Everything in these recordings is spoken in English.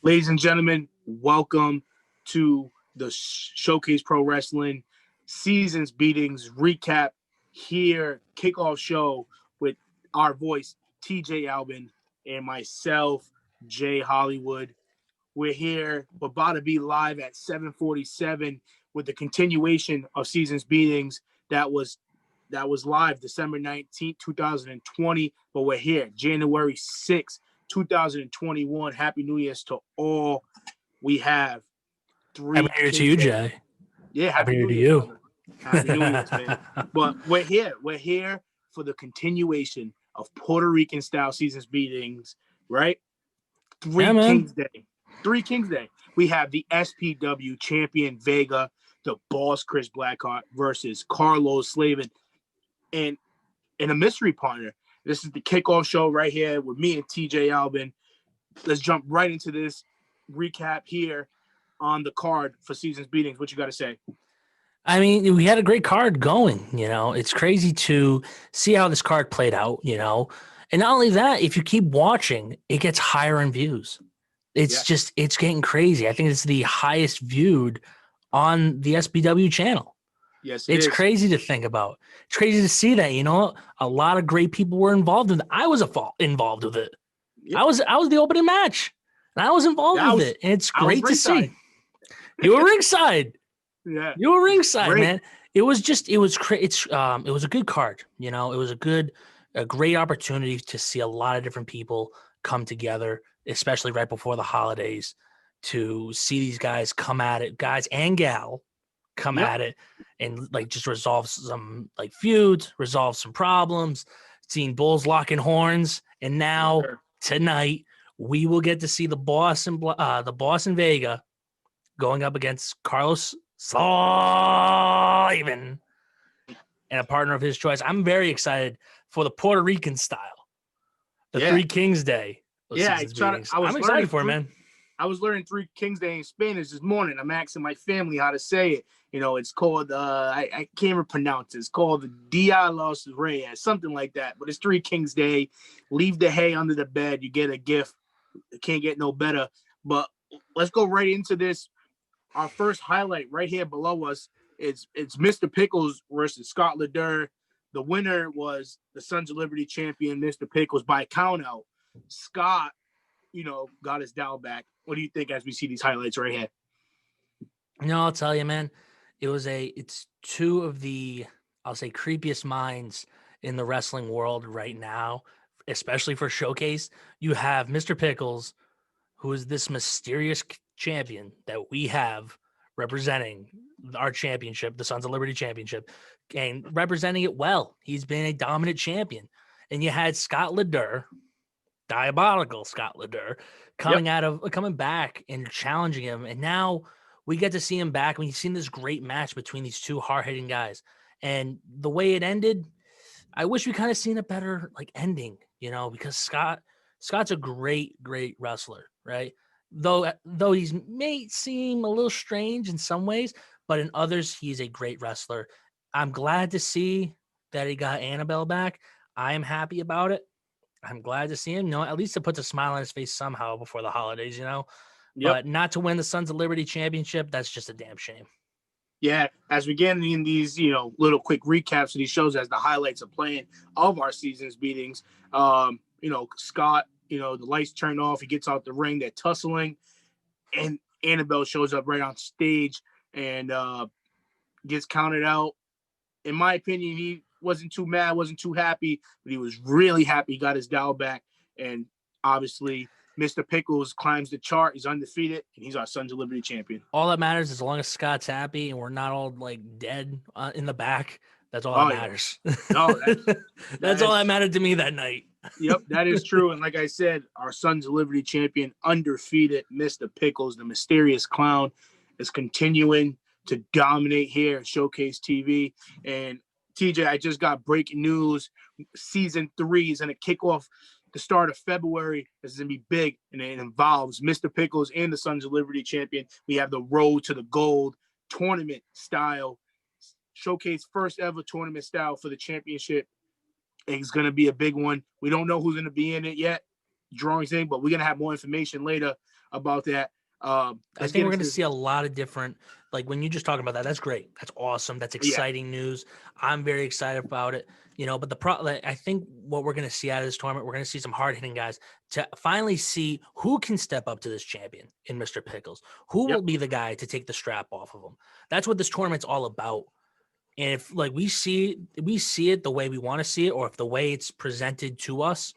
Ladies and gentlemen, welcome to the Showcase Pro Wrestling Seasons Beatings recap here, kickoff show with our voice, TJ Albin, and myself, Jay Hollywood. We're here. We're about to be live at 7:47 with the continuation of Seasons Beatings that was live December 19th, 2020, but we're here January 6th, 2021. Happy New Year's to all. We have three. Happy New Year to you, Jay. Yeah, Happy New Year to you. Happy New Year's, man. But we're here. We're here for the continuation of Puerto Rican style Seasons Beatings, right? Kings Day. Three Kings Day. We have the SPW champion Vega, the boss Chris Blackheart versus Carlos Slavin, and a mystery partner. This is the kickoff show right here with me and TJ Albin. Let's jump right into this recap here on the card for Seasons Beatings. What you got to say? I mean, we had a great card going, It's crazy to see how this card played out, And not only that, if you keep watching, it gets higher in views. It's getting crazy. I think it's the highest viewed on the SPW channel. Yes, it's crazy to think about. It's crazy to see that, a lot of great people were involved in it. I was involved with it. Yep. I was the opening match, and I was involved with it. And it's great to see. You were ringside. Yeah, you were ringside, man. It was a good card. It was a great opportunity to see a lot of different people come together, especially right before the holidays, to see these guys come at it, guys and gal come at it, and just resolve some feuds, resolve some problems. Seeing bulls locking horns, and now tonight we will get to see the boss and Vega going up against Carlos Slavin and a partner of his choice. I'm very excited for the Puerto Rican style, the Three Kings Day. I'm excited for it, man. I was learning Three Kings Day in Spanish this morning. I'm asking my family how to say it. It's called, I can't even pronounce it. It's called Dia los Reyes, something like that. But it's Three Kings Day. Leave the hay under the bed. You get a gift. It can't get no better. But let's go right into this. Our first highlight right here below us is Mr. Pickles versus Scott Leder. The winner was the Sons of Liberty champion, Mr. Pickles, by count out. Scott, got his dial back. What do you think as we see these highlights right here? I'll tell you, man, it's two of the, I'll say, creepiest minds in the wrestling world right now, especially for Showcase. You have Mr. Pickles, who is this mysterious champion that we have representing our championship, the Sons of Liberty championship, and representing it well. He's been a dominant champion. And you had Scott Leder, diabolical Scott Leder, coming back and challenging him. And now we get to see him back. We've seen this great match between these two hard-hitting guys. And the way it ended, I wish we kind of seen a better ending, because Scott's a great, great wrestler, right? Though he may seem a little strange in some ways, but in others, he's a great wrestler. I'm glad to see that he got Annabelle back. I am happy about it. I'm glad to see him. At least it puts a smile on his face somehow before the holidays, But not to win the Sons of Liberty championship, that's just a damn shame. Yeah, as we get in these, little quick recaps of these shows as the highlights of playing of our Seasons Beatings, Scott, the lights turn off. He gets out the ring. They're tussling. And Annabelle shows up right on stage and gets counted out. In my opinion, he wasn't too mad, wasn't too happy, but he was really happy he got his dial back. And obviously, Mr. Pickles climbs the chart. He's undefeated, and he's our Sons of Liberty champion. All that matters, as long as Scott's happy and we're not all dead in the back, that's all that matters. No, that's all that mattered to me that night. Yep, that is true. And like I said, our Sons of Liberty champion, undefeated, Mr. Pickles, the mysterious clown, is continuing to dominate here at Showcase TV. And TJ, I just got breaking news. Season 3 is going to kick off the start of February. This is going to be big, and it involves Mr. Pickles and the Sons of Liberty champion. We have the Road to the Gold tournament style. Showcase first ever tournament style for the championship. It's going to be a big one. We don't know who's going to be in it yet. drawing thing, but we're gonna have more information later about that. I Let's think get we're into going to this. see a lot of different, like when you just talking about that, that's great. That's awesome. That's Yeah, exciting news. I'm very excited about it. But I think what we're going to see out of this tournament, we're going to see some hard hitting guys to finally see who can step up to this champion in Mr. Pickles. Who yep, will be the guy to take the strap off of him? That's what this tournament's all about. And if like we see it the way we want to see it, or if the way it's presented to us,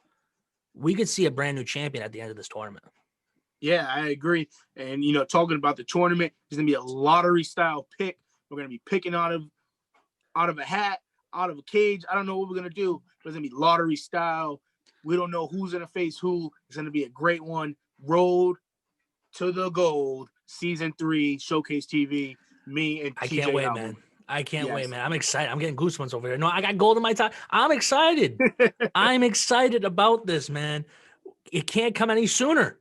we could see a brand new champion at the end of this tournament. yeah, I agree. And talking about the tournament, there's gonna be a lottery style pick. We're gonna be picking out of a hat, out of a cage. I don't know what we're gonna do, but it's gonna be lottery style. We don't know who's gonna face who. It's gonna be a great one. Road to the Gold, season 3, Showcase TV. Me and I can't TJ wait, Alvin. man. I can't wait, Yes. man. I'm excited. I'm getting goosebumps over here. No, I got gold in my tie. I'm excited. I'm excited about this, man. It can't come any sooner.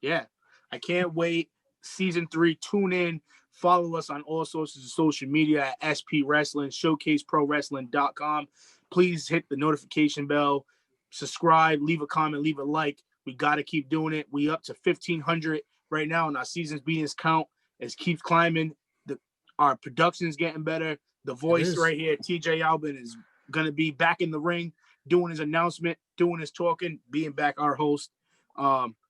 Yeah, I can't wait. Season 3, tune in. Follow us on all sources of social media at SP Wrestling, ShowcaseProWrestling.com. Please hit the notification bell, subscribe, leave a comment, leave a like. We got to keep doing it. We up to 1,500 right now, and our season's beatings count is keeps climbing. Our production's getting better. The voice right here, TJ Albin, is going to be back in the ring, doing his announcement, doing his talking, being back our host.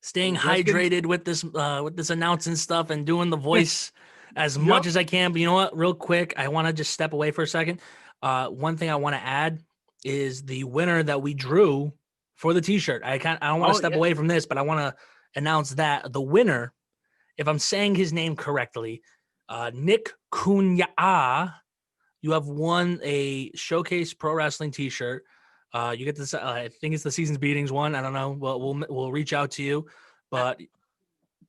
Staying hydrated with this announcing stuff and doing the voice as much as I can. But you know what? Real quick, I want to just step away for a second. One thing I want to add is the winner that we drew for the T-shirt. I don't want to step away from this, but I want to announce that the winner, if I'm saying his name correctly, Nick Cunha, you have won a Showcase Pro Wrestling T-shirt. You get this. I think it's the Season's Beatings one. I don't know. We'll reach out to you, but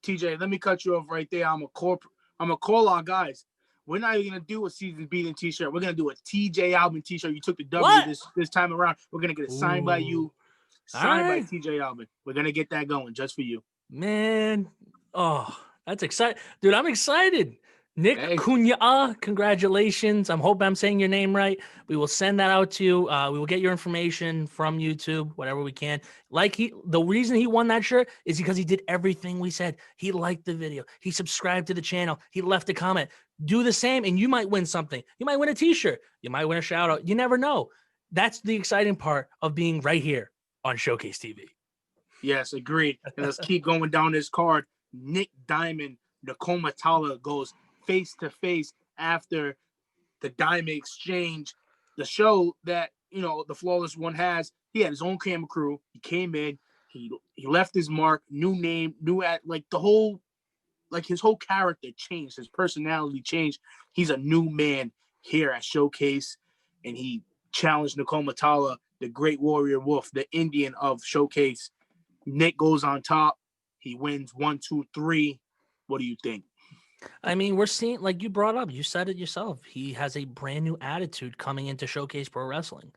TJ, let me cut you off right there. I'm a call our guys. We're not even gonna do a Season's Beating T-shirt. We're gonna do a TJ Albin T-shirt. You took the W this time around. We're gonna get it signed by you, signed by TJ Albin. We're gonna get that going just for you, man. Oh, that's exciting, dude. I'm excited. Nick Cunha, congratulations. I'm hoping I'm saying your name right. We will send that out to you. We will get your information from YouTube, whatever we can. The reason he won that shirt is because he did everything we said. He liked the video. He subscribed to the channel. He left a comment. Do the same, and you might win something. You might win a T-shirt. You might win a shout out. You never know. That's the exciting part of being right here on Showcase TV. Yes, agreed. And let's keep going down this card. Nick Diamond, Nakoma Tala goes face to face after the Diamond Exchange, the show that the Flawless One has. He had his own camera crew. He came in, he left his mark, new name, his whole character changed, his personality changed. He's a new man here at Showcase, and he challenged Nakoma Tala, the Great Warrior Wolf, the Indian of Showcase. Nick goes on top. He wins 1, 2, 3. What do you think? I mean, we're seeing, like you brought up, you said it yourself. He has a brand new attitude coming into Showcase Pro Wrestling.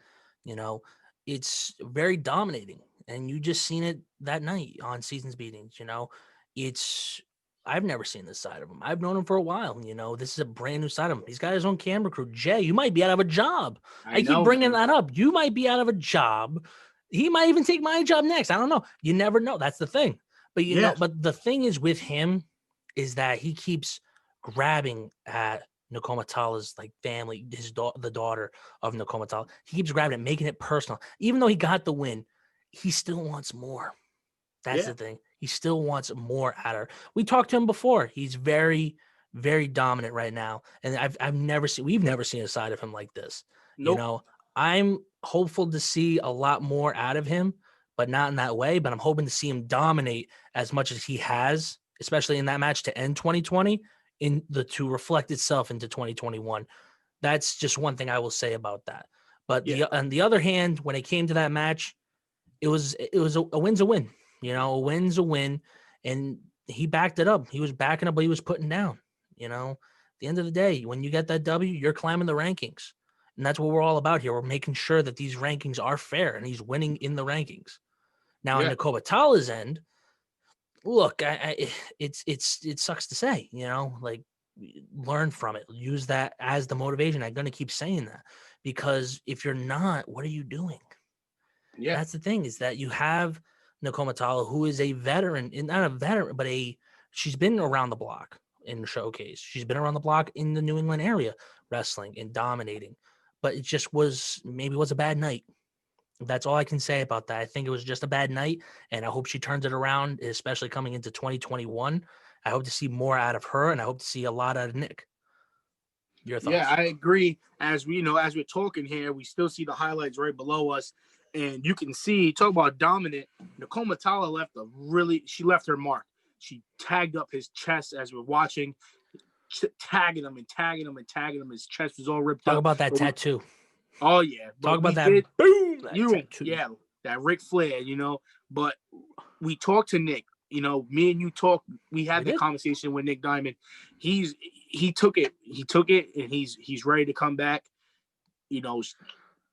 It's very dominating, and you just seen it that night on Season's Beatings. I've never seen this side of him. I've known him for a while. This is a brand new side of him. He's got his own camera crew. Jay, you might be out of a job. I keep bringing that up. You might be out of a job. He might even take my job next. I don't know. You never know. That's the thing. But but the thing is with him is that he keeps grabbing at Nakoma Tala's family, the daughter of Nakoma Tala. He keeps grabbing it, making it personal. Even though he got the win, he still wants more. That's the thing. He still wants more at her. We talked to him before. He's very, very dominant right now, and we've never seen a side of him like this. Nope. I'm hopeful to see a lot more out of him, but not in that way. But I'm hoping to see him dominate as much as he has, especially in that match to end 2020, to reflect itself into 2021. That's just one thing I will say about that. But on the other hand, when it came to that match, it was a win's a win. A win's a win, and he backed it up. He was backing up what he was putting down. At the end of the day, when you get that W, you're climbing the rankings. And that's what we're all about here. We're making sure that these rankings are fair, and he's winning in the rankings. Now, on Nakoma Tala's end, look, it sucks to say, learn from it. Use that as the motivation. I'm going to keep saying that, because if you're not, what are you doing? Yeah. That's the thing, is that you have Nicole Matala, who is a veteran, not a veteran, but she's been around the block in Showcase. She's been around the block in the New England area wrestling and dominating. But it just was a bad night. That's all I can say about that. I think it was just a bad night, and I hope she turns it around, especially coming into 2021. I hope to see more out of her, and I hope to see a lot out of Nick. Your thoughts? Yeah, I agree. As as we're talking here, we still see the highlights right below us, and you can see, talk about dominant. Nicole Matala she left her mark. She tagged up his chest as we're watching, tagging him and tagging him and tagging him. His chest was all ripped up. Talk about that tattoo. Oh yeah, talk about that. Boom. That tattoo. Yeah, that Ric Flair. But we talked to Nick. Me and you talked. We had the conversation with Nick Diamond. He took it. And he's ready to come back.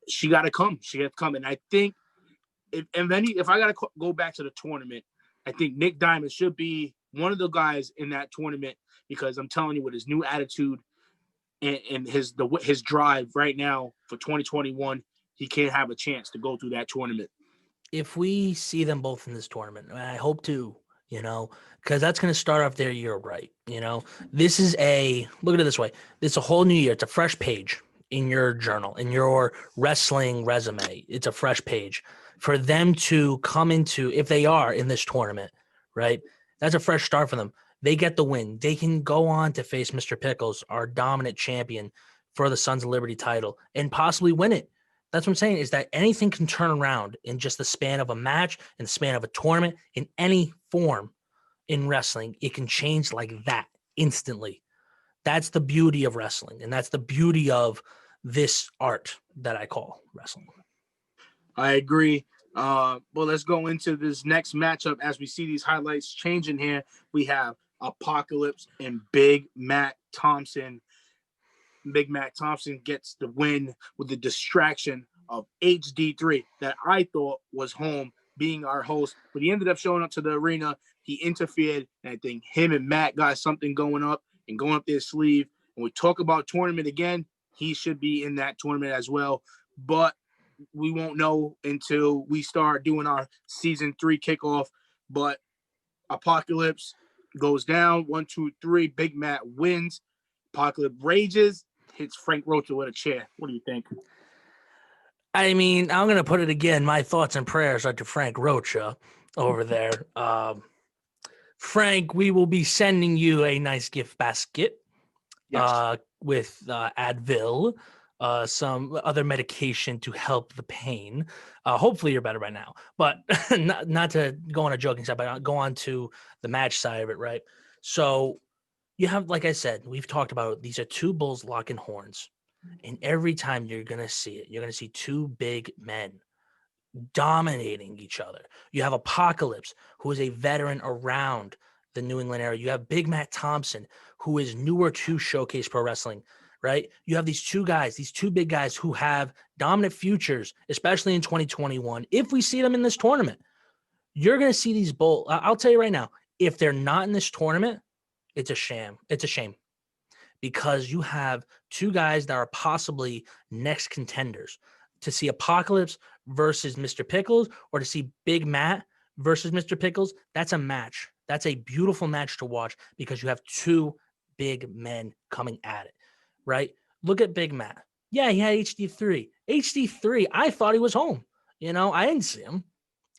She got to come. She got to come. And I think if I got to go back to the tournament, I think Nick Diamond should be one of the guys in that tournament, because I'm telling you, with his new attitude and his drive right now for 2021, he can't have a chance to go through that tournament. If we see them both in this tournament, I hope to, because that's going to start off their year right. This is look at it this way. It's a whole new year. It's a fresh page in your journal, in your wrestling resume. It's a fresh page for them to come into, if they are in this tournament, right? That's a fresh start for them. They get the win. They can go on to face Mr. Pickles, our dominant champion, for the Sons of Liberty title and possibly win it. That's what I'm saying, is that anything can turn around in just the span of a match, in the span of a tournament, in any form in wrestling. It can change like that instantly. That's the beauty of wrestling, and that's the beauty of this art that I call wrestling. I agree. Well, let's go into this next matchup as we see these highlights changing here. We have Apocalypse and Big Matt Thompson. Big Matt Thompson gets the win with the distraction of HD3 that I thought was home, being our host, but he ended up showing up to the arena. He interfered, and I think him and Matt got something going up their sleeve. When we talk about tournament again, he should be in that tournament as well, but we won't know until we start doing our season 3 kickoff. But Apocalypse goes down 1, 2, 3. Big Matt wins. Apocalypse rages, hits Frank Rocha with a chair. What do you think? I mean, I'm going to put it again. My thoughts and prayers are to Frank Rocha over there. Frank, we will be sending you a nice gift basket. Yes. With Advil, some other medication to help the pain. Hopefully you're better by now. But not to go on a joking side, but I'll go on to the match side of it, right? So you have, like I said, we've talked about it. These are two bulls locking horns. And every time you're going to see it, you're going to see two big men dominating each other. You have Apocalypse, who is a veteran around the New England area. You have Big Matt Thompson, who is newer to Showcase Pro Wrestling, right? You have these two guys, these two big guys who have dominant futures, especially in 2021. If we see them in this tournament, you're going to see these bulls. I'll tell you right now, if they're not in this tournament, it's a sham. It's a shame, because you have two guys that are possibly next contenders. To see Apocalypse versus Mr. Pickles, or to see Big Matt versus Mr. Pickles, that's a match. That's a beautiful match to watch, because you have two big men coming at it, right? Look at Big Matt. Yeah, he had HD3. HD3, I thought he was home. I didn't see him.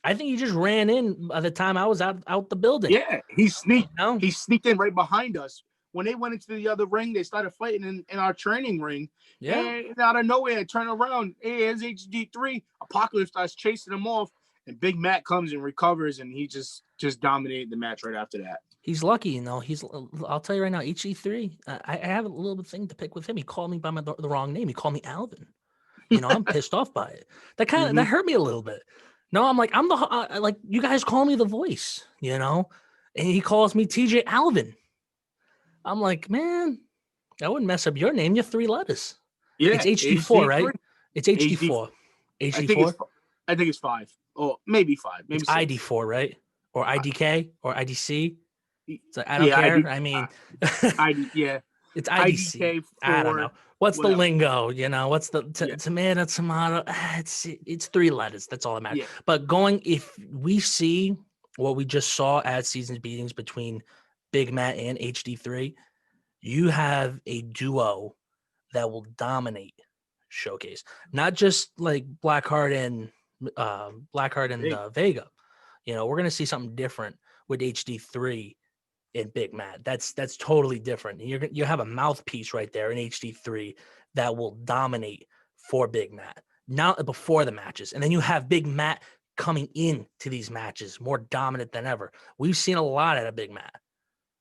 I think he just ran in by the time I was out the building. Yeah, he sneaked. He sneaked in right behind us. When they went into the other ring, they started fighting in our training ring. Yeah. And out of nowhere, turn around. Hey, here's HD3. Apocalypse starts chasing him off, and Big Matt comes and recovers, and he just dominated the match right after that. He's lucky, I'll tell you right now, HD3, I have a little bit thing to pick with him. He called me by the wrong name. He called me Alvin. I'm pissed off by it. That kind of that hurt me a little bit. No, I'm like, I'm the like, you guys call me the voice, and he calls me TJ Alvin. I'm like, man, I wouldn't mess up your name. You have 3 letters. Yeah, it's HD4, right? It's HD4. HD4. I think it's 5. Or maybe 5. Maybe it's 6. ID4, right? Or IDK or IDC. So I don't care. I mean, yeah, it's IDC. I don't know. What's the whatever. lingo? What's the Yeah. tomato, tomato? It's 3 letters. That's all that matters. Yeah. But if we see what we just saw at Seasons Beatings between Big Matt and HD3, you have a duo that will dominate Showcase. Not just like Blackheart and Hey. Vega. We're gonna see something different with HD3 and Big Matt. That's totally different. You have a mouthpiece right there in HD3 that will dominate for Big Matt now before the matches, and then you have Big Matt coming in to these matches more dominant than ever. We've seen a lot out of Big Matt.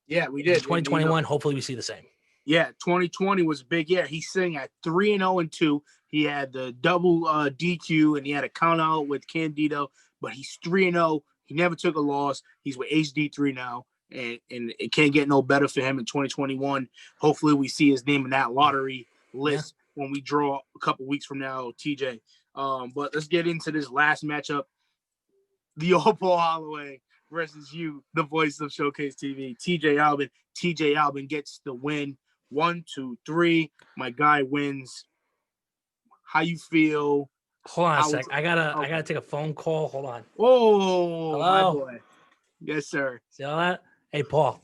Yeah, we In did. 2021, hopefully we see the same. Yeah, 2020 was a big year. He's sitting at 3-0-2. He had the double DQ and he had a count out with Candido, but he's 3-0. He never took a loss. He's with HD3 now, and it can't get no better for him in 2021. Hopefully, we see his name in that lottery list when we draw a couple weeks from now, TJ. But let's get into this last matchup. The old Paul Holloway versus you, the voice of Showcase TV, TJ Albin. TJ Albin gets the win. 1, 2, 3. My guy wins. How you feel? Hold on a sec. I gotta take a phone call. Hold on. Oh, Hello? my boy. Yes, sir. See all that? Hey, Paul.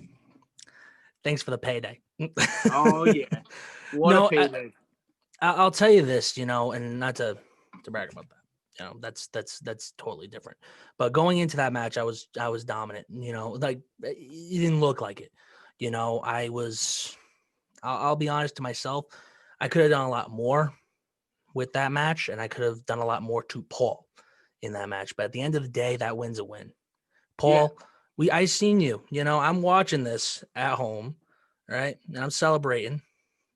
Thanks for the payday. Oh yeah. What a payday. I'll tell you this, and not to brag about that. That's totally different. But going into that match, I was dominant. Like it didn't look like it. I'll be honest to myself. I could have done a lot more with that match, and I could have done a lot more to Paul in that match. But at the end of the day, that win's a win. Paul, I seen you. I'm watching this at home, right? And I'm celebrating,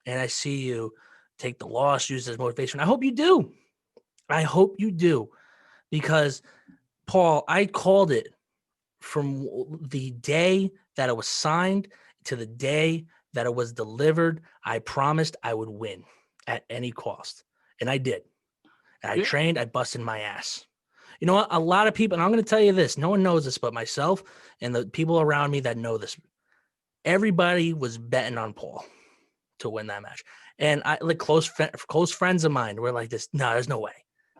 and I see you take the loss, use as motivation. I hope you do. Because, Paul, I called it from the day that it was signed to the day that it was delivered. I promised I would win at any cost, and I did. And I trained. I busted my ass. You know what? A lot of people, and I'm going to tell you this, no one knows this but myself and the people around me that know this. Everybody was betting on Paul to win that match. And I like close friends of mine were like this, no, there's no way.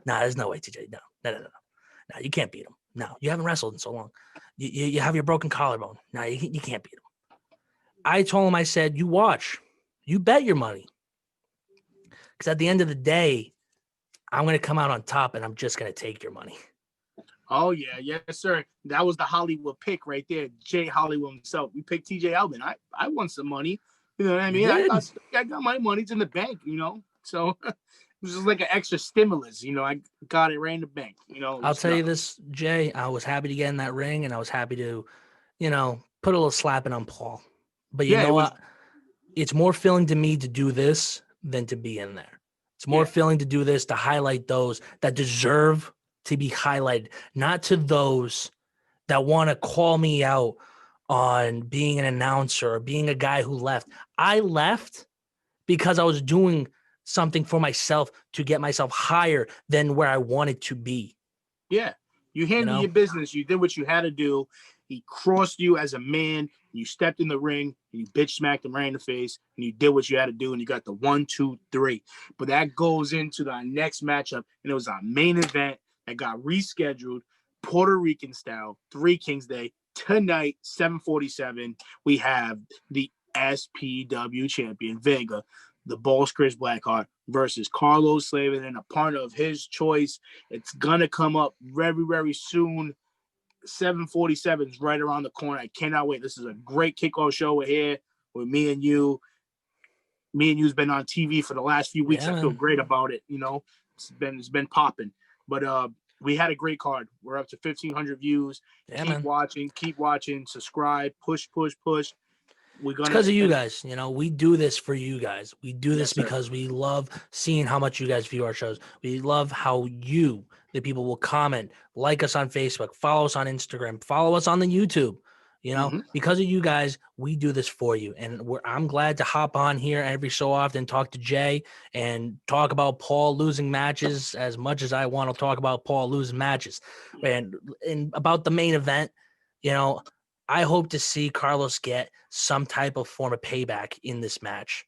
No, there's no way, TJ. No, you can't beat him. No, you haven't wrestled in so long. You have your broken collarbone. No, you can't beat him. I told him, I said, you watch. You bet your money. Because at the end of the day, I'm going to come out on top and I'm just going to take your money. Oh, yeah. Yes, sir. That was the Hollywood pick right there. Jay Hollywood himself. We picked TJ Albin. I won some money. You know what I mean? I got my money. It's in the bank, So it was just like an extra stimulus. I got it right in the bank. I'll tell you this, Jay. I was happy to get in that ring and I was happy to, put a little slapping on Paul. But you know what? It's more filling to me to do this than to be in there. It's more filling to do this, to highlight those that deserve to be highlighted, not to those that want to call me out on being an announcer or being a guy who left. I left because I was doing something for myself to get myself higher than where I wanted to be. Yeah. You handled your business. You did what you had to do. He crossed you as a man. You stepped in the ring. And you bitch smacked him right in the face. And you did what you had to do. And you got the 1, 2, 3. But that goes into the next matchup. And it was our main event that got rescheduled, Puerto Rican style, 3 Kings Day. Tonight, 7:47, we have the SPW champion, Vega, the Boss Chris Blackheart, versus Carlos Slavin and a partner of his choice. It's going to come up very, very soon. 7:47 is right around the corner. I cannot wait. This is a great kickoff show. We're here with me and you. Me and you's been on TV for the last few weeks. I feel great about it. It's been popping. But we had a great card. We're up to 1,500 views. Keep watching, subscribe, push. It's because of you guys. We do this for you guys. We do this because we love seeing how much you guys view our shows. We love how you, the people, will comment, like us on Facebook, follow us on Instagram, follow us on the YouTube. Because of you guys, we do this for you. And I'm glad to hop on here every so often, talk to Jay and talk about Paul losing matches as much as I want to talk about Paul losing matches. And about the main event, I hope to see Carlos get some type of form of payback in this match.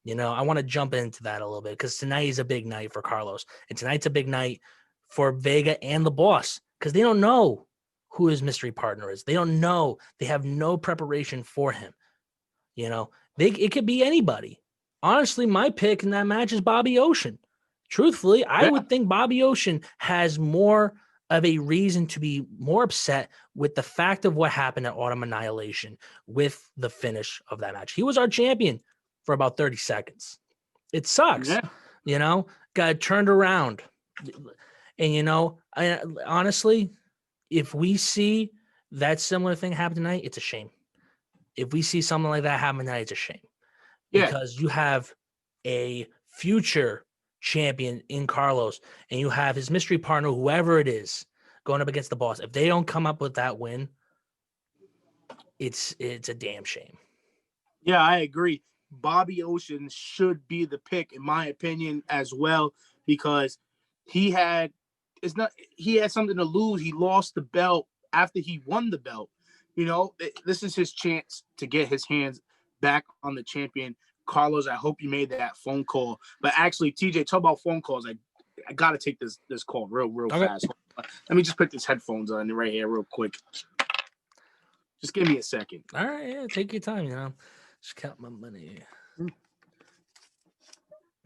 I want to jump into that a little bit because tonight is a big night for Carlos. And tonight's a big night for Vega and the boss because they don't know who his mystery partner is. They don't know. They have no preparation for him. It could be anybody. Honestly, my pick in that match is Bobby Ocean. Truthfully, I would think Bobby Ocean has more of a reason to be more upset with the fact of what happened at Autumn Annihilation with the finish of that match. He was our champion for about 30 seconds. It sucks, got turned around. And, honestly, if we see that similar thing happen tonight, it's a shame. If we see something like that happen tonight, it's a shame. Yeah. Because you have a future champion in Carlos and you have his mystery partner, whoever it is, going up against the boss. If they don't come up with that win, it's a damn shame. Yeah, I agree. Bobby Ocean should be the pick, in my opinion, as well, because he had something to lose. He lost the belt after he won the belt. This is his chance to get his hands back on the champion. Carlos, I hope you made that phone call. But actually, TJ, talk about phone calls. I got to take this call real fast. Let me just put these headphones on right here real quick. Just give me a second. All right, yeah, take your time, Just count my money.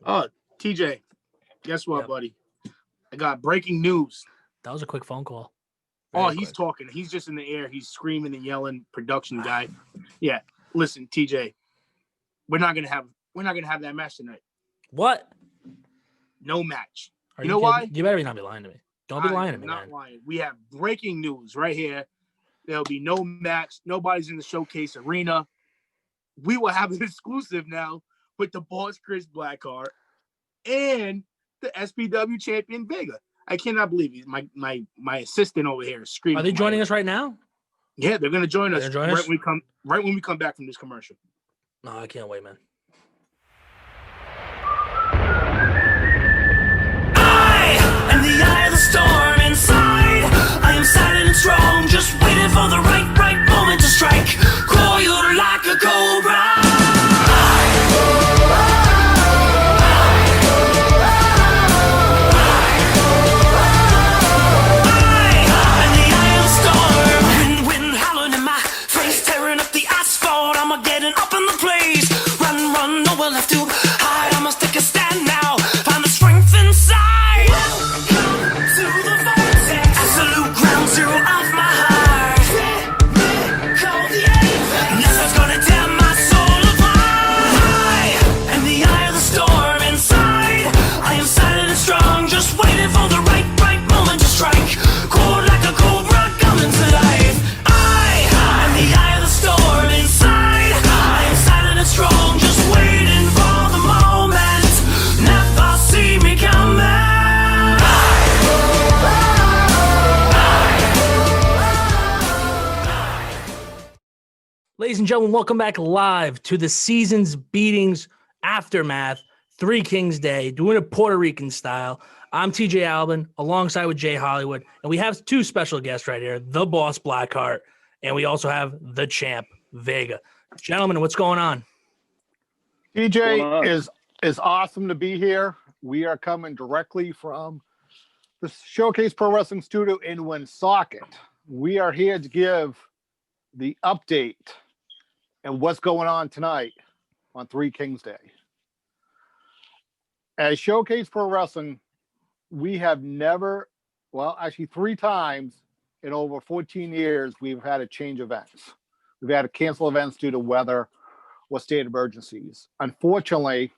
Oh, TJ, guess what, buddy? I got breaking news. That was a quick phone call. He's talking. He's just in the air. He's screaming and yelling. Production guy. Yeah. Listen, TJ, we're not gonna have that match tonight. What? No match. You know why? You better not be lying to me. Don't be lying to me, not man. Lying. We have breaking news right here. There'll be no match. Nobody's in the showcase arena. We will have an exclusive now with the boss Chris Blackheart and the SPW champion Vega. I cannot believe it. My assistant over here is screaming. Are they joining us right now? Yeah, they're going to join us right when we come back from this commercial. No, I can't wait, man. I am the eye of the storm inside. I am silent and strong, just waiting for the right moment to strike. Coiled like a cobra. Ladies and gentlemen, welcome back live to the season's beatings aftermath, Three Kings Day, doing it Puerto Rican style. I'm TJ Albin, alongside with Jay Hollywood, and we have two special guests right here, the boss Blackheart, and we also have the champ Vega. Gentlemen, what's going on? TJ, is awesome to be here. We are coming directly from the Showcase Pro Wrestling Studio in Woonsocket. We are here to give the update and what's going on tonight on Three Kings Day. As Showcase Pro Wrestling, we have never, actually 3 times in over 14 years, we've had to change events. We've had to cancel events due to weather or state emergencies. Unfortunately,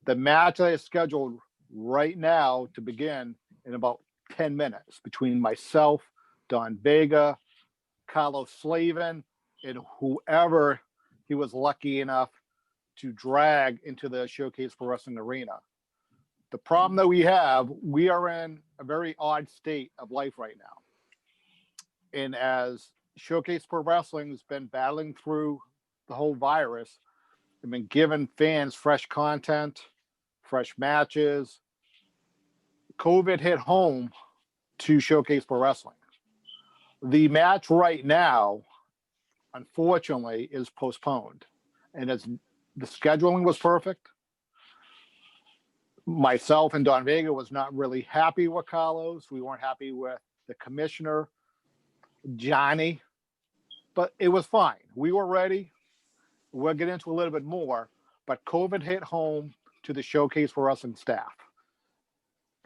the match that is scheduled right now to begin in about 10 minutes between myself, Don Vega, Carlos Slavin, and whoever he was lucky enough to drag into the Showcase Pro Wrestling arena. The problem that we are in a very odd state of life right now. And as Showcase Pro Wrestling has been battling through the whole virus, they've been giving fans fresh content, fresh matches. COVID hit home to Showcase Pro Wrestling. The match right now, unfortunately, is postponed. And the scheduling was perfect. myself and Don Vega was not really happy with Carlos. We weren't happy with the commissioner, Johnny, but it was fine. We were ready. We'll get into a little bit more, but COVID hit home to the Showcase for us and staff.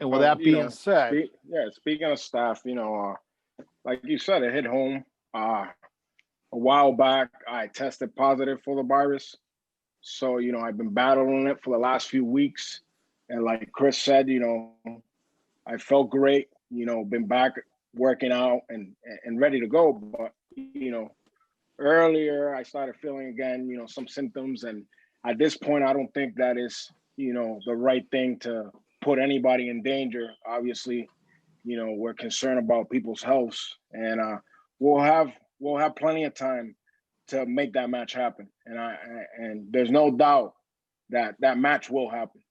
And with that being said, speaking of staff, like you said, it hit home. A while back, I tested positive for the virus. So, I've been battling it for the last few weeks. And like Chris said, I felt great, been back working out and ready to go. But, earlier I started feeling again, some symptoms. And at this point, I don't think that is, the right thing to put anybody in danger. Obviously, we're concerned about people's health, and we'll have plenty of time to make that match happen. And there's no doubt that match will happen.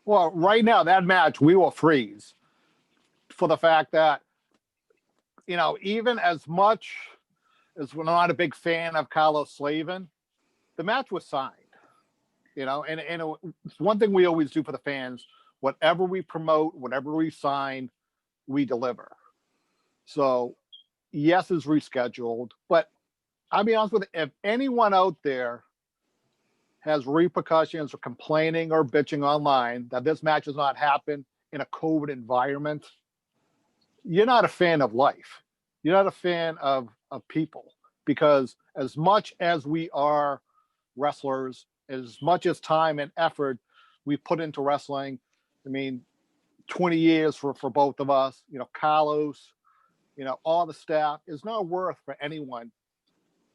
Well, right now, that match we will freeze for the fact that, even as much as we're not a big fan of Carlos Slavin, the match was signed, and it's one thing we always do for the fans. Whatever we promote, whatever we sign, we deliver. So, yes, it's rescheduled, but I'll be honest with you, if anyone out there has repercussions or complaining or bitching online that this match has not happened in a COVID environment, you're not a fan of life. You're not a fan of people, because as much as we are wrestlers, as much as time and effort we put into wrestling, 20 years for both of us, Carlos, all the staff, is not worth for anyone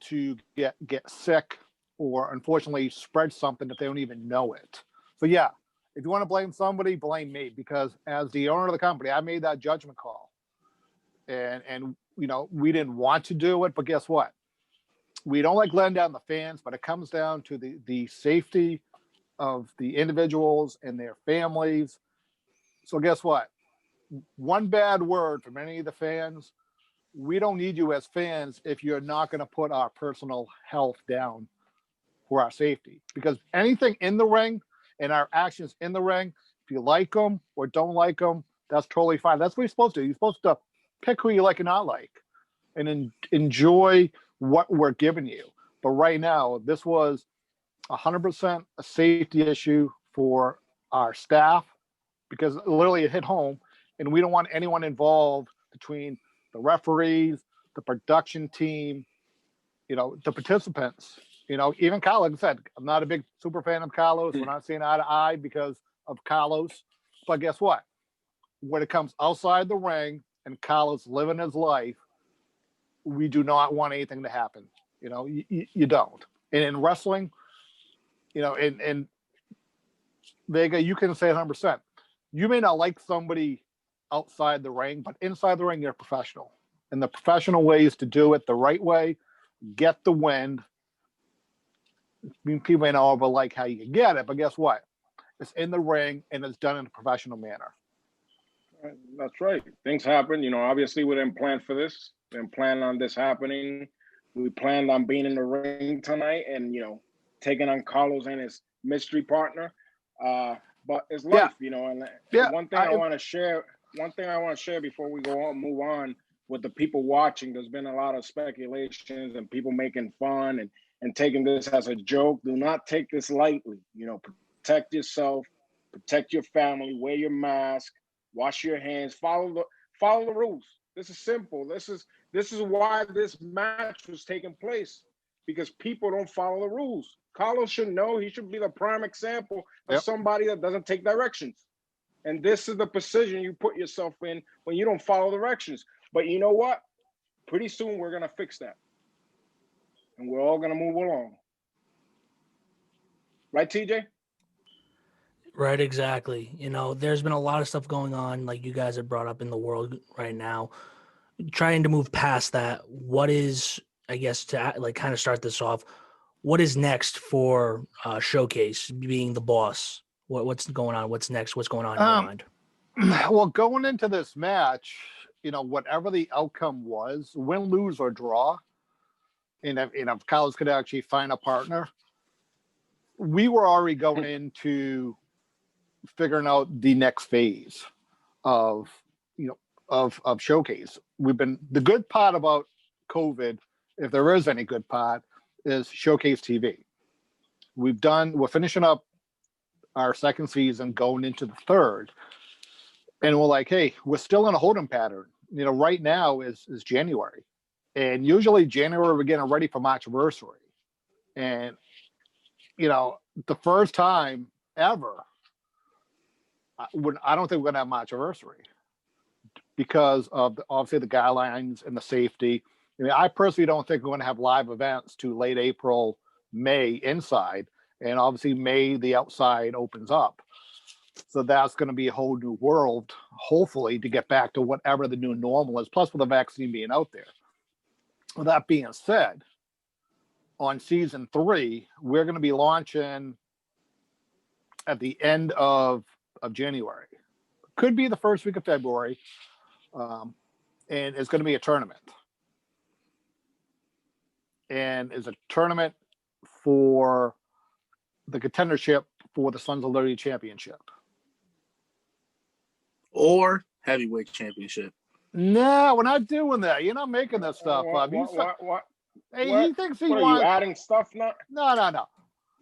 to get sick or unfortunately spread something if they don't even know it. So yeah, if you want to blame somebody, blame me, because as the owner of the company, I made that judgment call. And we didn't want to do it, but guess what? We don't like letting down the fans, but it comes down to the safety of the individuals and their families. So guess what? One bad word from any of the fans, we don't need you as fans if you're not going to put our personal health down for our safety. Because anything in the ring and our actions in the ring, if you like them or don't like them, that's totally fine. That's what you're supposed to do. You're supposed to pick who you like and not like, and enjoy what we're giving you. But right now, this was 100% a safety issue for our staff, because literally it hit home, and we don't want anyone involved between the referees, the production team, the participants, even Carlos. Like I said, I'm not a big super fan of Carlos. We're not seeing eye to eye because of Carlos. But guess what? When it comes outside the ring and Carlos living his life, we do not want anything to happen. You don't. And in wrestling, in Vega, you can say 100%. You may not like somebody outside the ring, but inside the ring, you're a professional. And the professional way is to do it the right way, get the win. People may not like how you can get it, but guess what? It's in the ring and it's done in a professional manner. That's right. Things happen. Obviously we didn't plan for this. We didn't plan on this happening. We planned on being in the ring tonight and, taking on Carlos and his mystery partner. But it's life, and one thing I want to share before we move on with the people watching. There's been a lot of speculations and people making fun and taking this as a joke. Do not take this lightly. Protect yourself, protect your family, wear your mask, wash your hands, follow the rules. This is simple. This is why this match was taking place, because people don't follow the rules. Carlos should know. He should be the prime example of somebody that doesn't take directions. And this is the position you put yourself in when you don't follow directions. But you know what? Pretty soon we're going to fix that. And we're all going to move along. Right, TJ? Right, exactly. There's been a lot of stuff going on, like you guys have brought up, in the world right now. Trying to move past that, what is, I guess, to kind of start this off, what is next for Showcase, being the boss? What's going on? What's next? What's going on in your mind? Well, going into this match, whatever the outcome was, win, lose, or draw, and if Carlos could actually find a partner, we were already going into figuring out the next phase of Showcase. The good part about COVID, if there is any good part, is Showcase TV. We're finishing up our second season, going into the third, and we're like, hey, we're still in a holding pattern. Right now is January, and usually January we're getting ready for March anniversary, and the first time ever, I don't think we're gonna have March anniversary because of obviously the guidelines and the safety. I personally don't think we're going to have live events to late April, May inside, and obviously May the outside opens up. So that's going to be a whole new world, hopefully, to get back to whatever the new normal is, plus with the vaccine being out there. With that being said, on season 3, we're going to be launching at the end of January. Could be the first week of February. And it's going to be a tournament. And it's a tournament for the contendership for the Sons of Liberty Championship. Or heavyweight championship. No, we're not doing that. You're not making that stuff up. He thinks he wants. wants. Are you adding stuff now? No.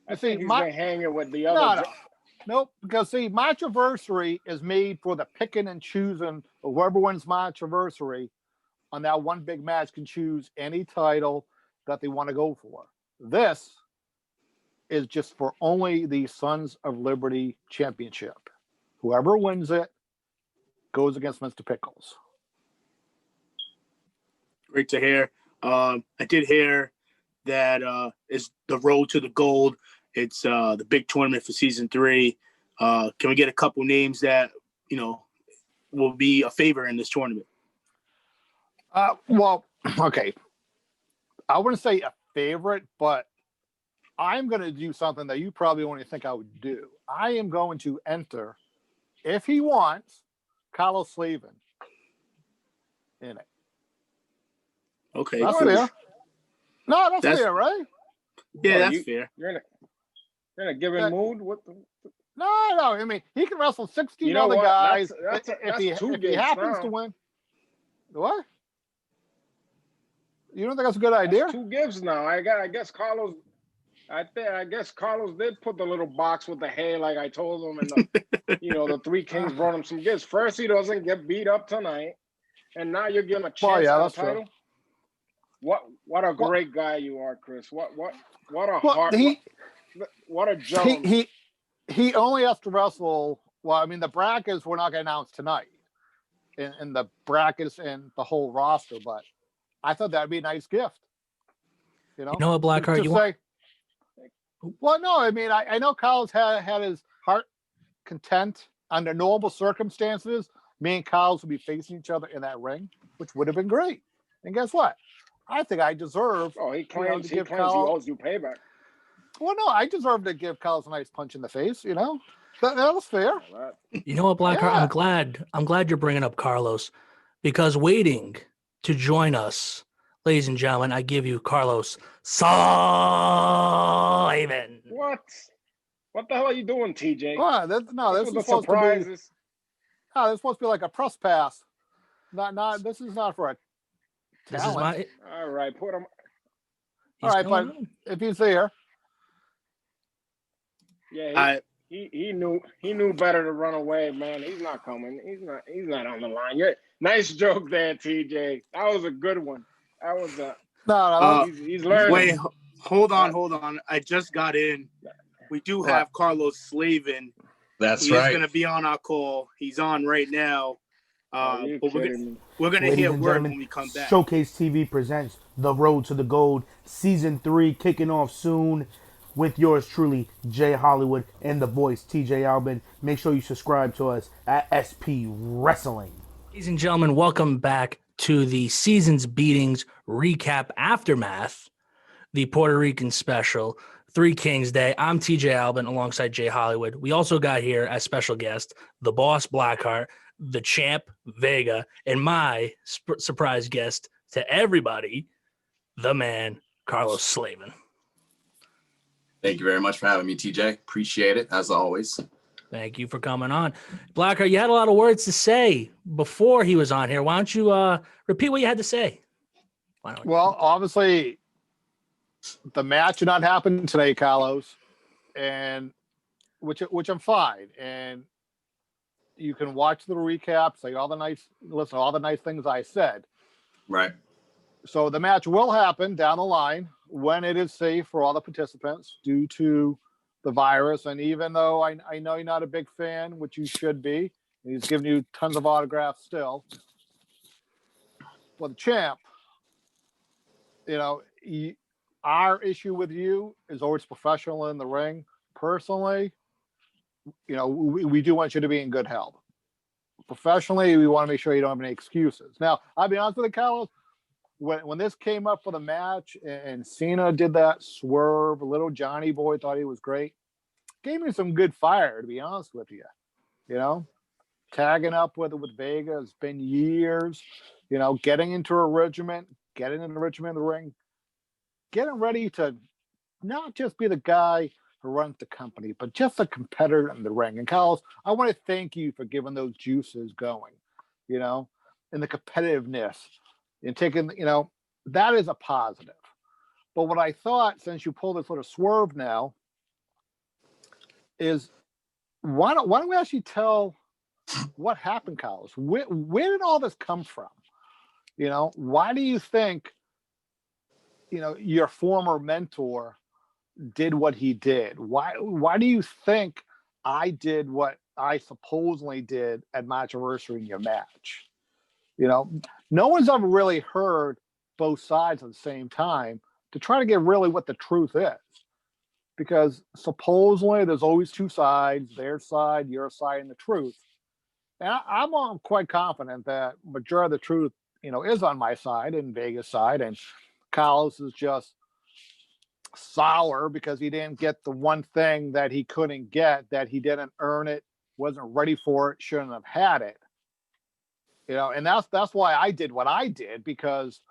I think he's been hanging with the other. Nope. Because March anniversary is made for the picking and choosing. Whoever wins March anniversary on that one big match can choose any title that they want to go for. This is just for only the Sons of Liberty Championship. Whoever wins it goes against Mr. Pickles. Great to hear. I did hear that is the road to the gold. It's the big tournament for season 3. Can we get a couple names that will be a favor in this tournament? Well, okay. I wouldn't say a favorite, but I'm going to do something that you probably only think I would do. I am going to enter, if he wants, Carlos Slavin in it. Okay. That's fair. No, that's fair, right? Yeah, that's fair. You're in a given mood? What the? No. I mean, he can wrestle 16 other guys if he happens to win. What? You don't think that's a good idea? That's 2 gives now. I guess Carlos. I guess Carlos did put the little box with the hay, like I told him, and the 3 Kings brought him some gifts. First, he doesn't get beat up tonight, and now you're giving him a chance at the title. True. What a great guy you are, Chris. What a heart. What a gentleman. He only has to wrestle. Well, I mean, the brackets we're not going to announce tonight, in the brackets and the whole roster. But I thought that'd be a nice gift. You know what, Blackheart? Well, no, I mean, I know Kyle's had his heart content under normal circumstances. Me and Kyle's would be facing each other in that ring, which would have been great. And guess what? I think I deserve. Oh, he claims he owes you payback. Well, no, I deserve to give Kyle's a nice punch in the face. That was fair. You know what, Blackheart? Yeah. I'm glad you're bringing up Carlos, because waiting to join us, ladies and gentlemen, I give you Carlos Slavin. What the hell are you doing, TJ? This is supposed to be. No, this is supposed to be like a press pass. Not. This is not for a talent. All right, put him. All right, but if he's there. Yeah, he knew better to run away, man. He's not coming. He's not on the line. Nice joke there, TJ. That was a good one. That was a he's learning. Wait, hold on. I just got in. We do have Carlos Slavin. That's right. He's going to be on our call. He's on right now. But we're going to hear word when we come back. Showcase TV presents The Road to the Gold, Season 3, kicking off soon with yours truly, Jay Hollywood, and the voice, TJ Albin. Make sure you subscribe to us at SP Wrestling. Ladies and gentlemen, welcome back to the Season's Beatings Recap Aftermath, the Puerto Rican special, 3 Kings Day. I'm TJ Albin alongside Jay Hollywood. We also got here as special guest, the boss Blackheart, the champ Vega, and my surprise guest to everybody, the man Carlos Slavin. Thank you very much for having me, TJ. Appreciate it, as always. Thank you for coming on. Blackheart, you had a lot of words to say before he was on here. Why don't you repeat what you had to say? Why don't you? Well, obviously, the match did not happen today, Carlos, and which I'm fine. And you can watch the recap, say listen to all the nice things I said. Right. So the match will happen down the line when it is safe for all the participants due to the virus. And even though I know you're not a big fan, which you should be, and he's giving you tons of autographs still. Well, the champ, our issue with you is always professional in the ring. Personally, we do want you to be in good health. Professionally, we want to make sure you don't have any excuses. Now, I'll be honest with you, Carlos, when this came up for the match and Cena did that swerve, little Johnny boy thought he was great. Gave me some good fire, to be honest with you. Tagging up with Vega has been years. Getting into a regiment, getting in the regiment in the ring, getting ready to not just be the guy who runs the company, but just a competitor in the ring. And Carlos, I want to thank you for giving those juices going, and the competitiveness and taking, that is a positive. But what I thought, since you pulled this little swerve now, is why don't we actually tell what happened, Carlos? Where did all this come from? Why do you think, your former mentor did what he did? Why do you think I did what I supposedly did at my anniversary in your match? No one's ever really heard both sides at the same time to try to get really what the truth is. Because supposedly there's always two sides, their side, your side, and the truth. And I'm quite confident that majority of the truth, is on my side and Vega's side. And Carlos is just sour because he didn't get the one thing that he couldn't get, that he didn't earn it, wasn't ready for it, shouldn't have had it. And that's why I did what I did, because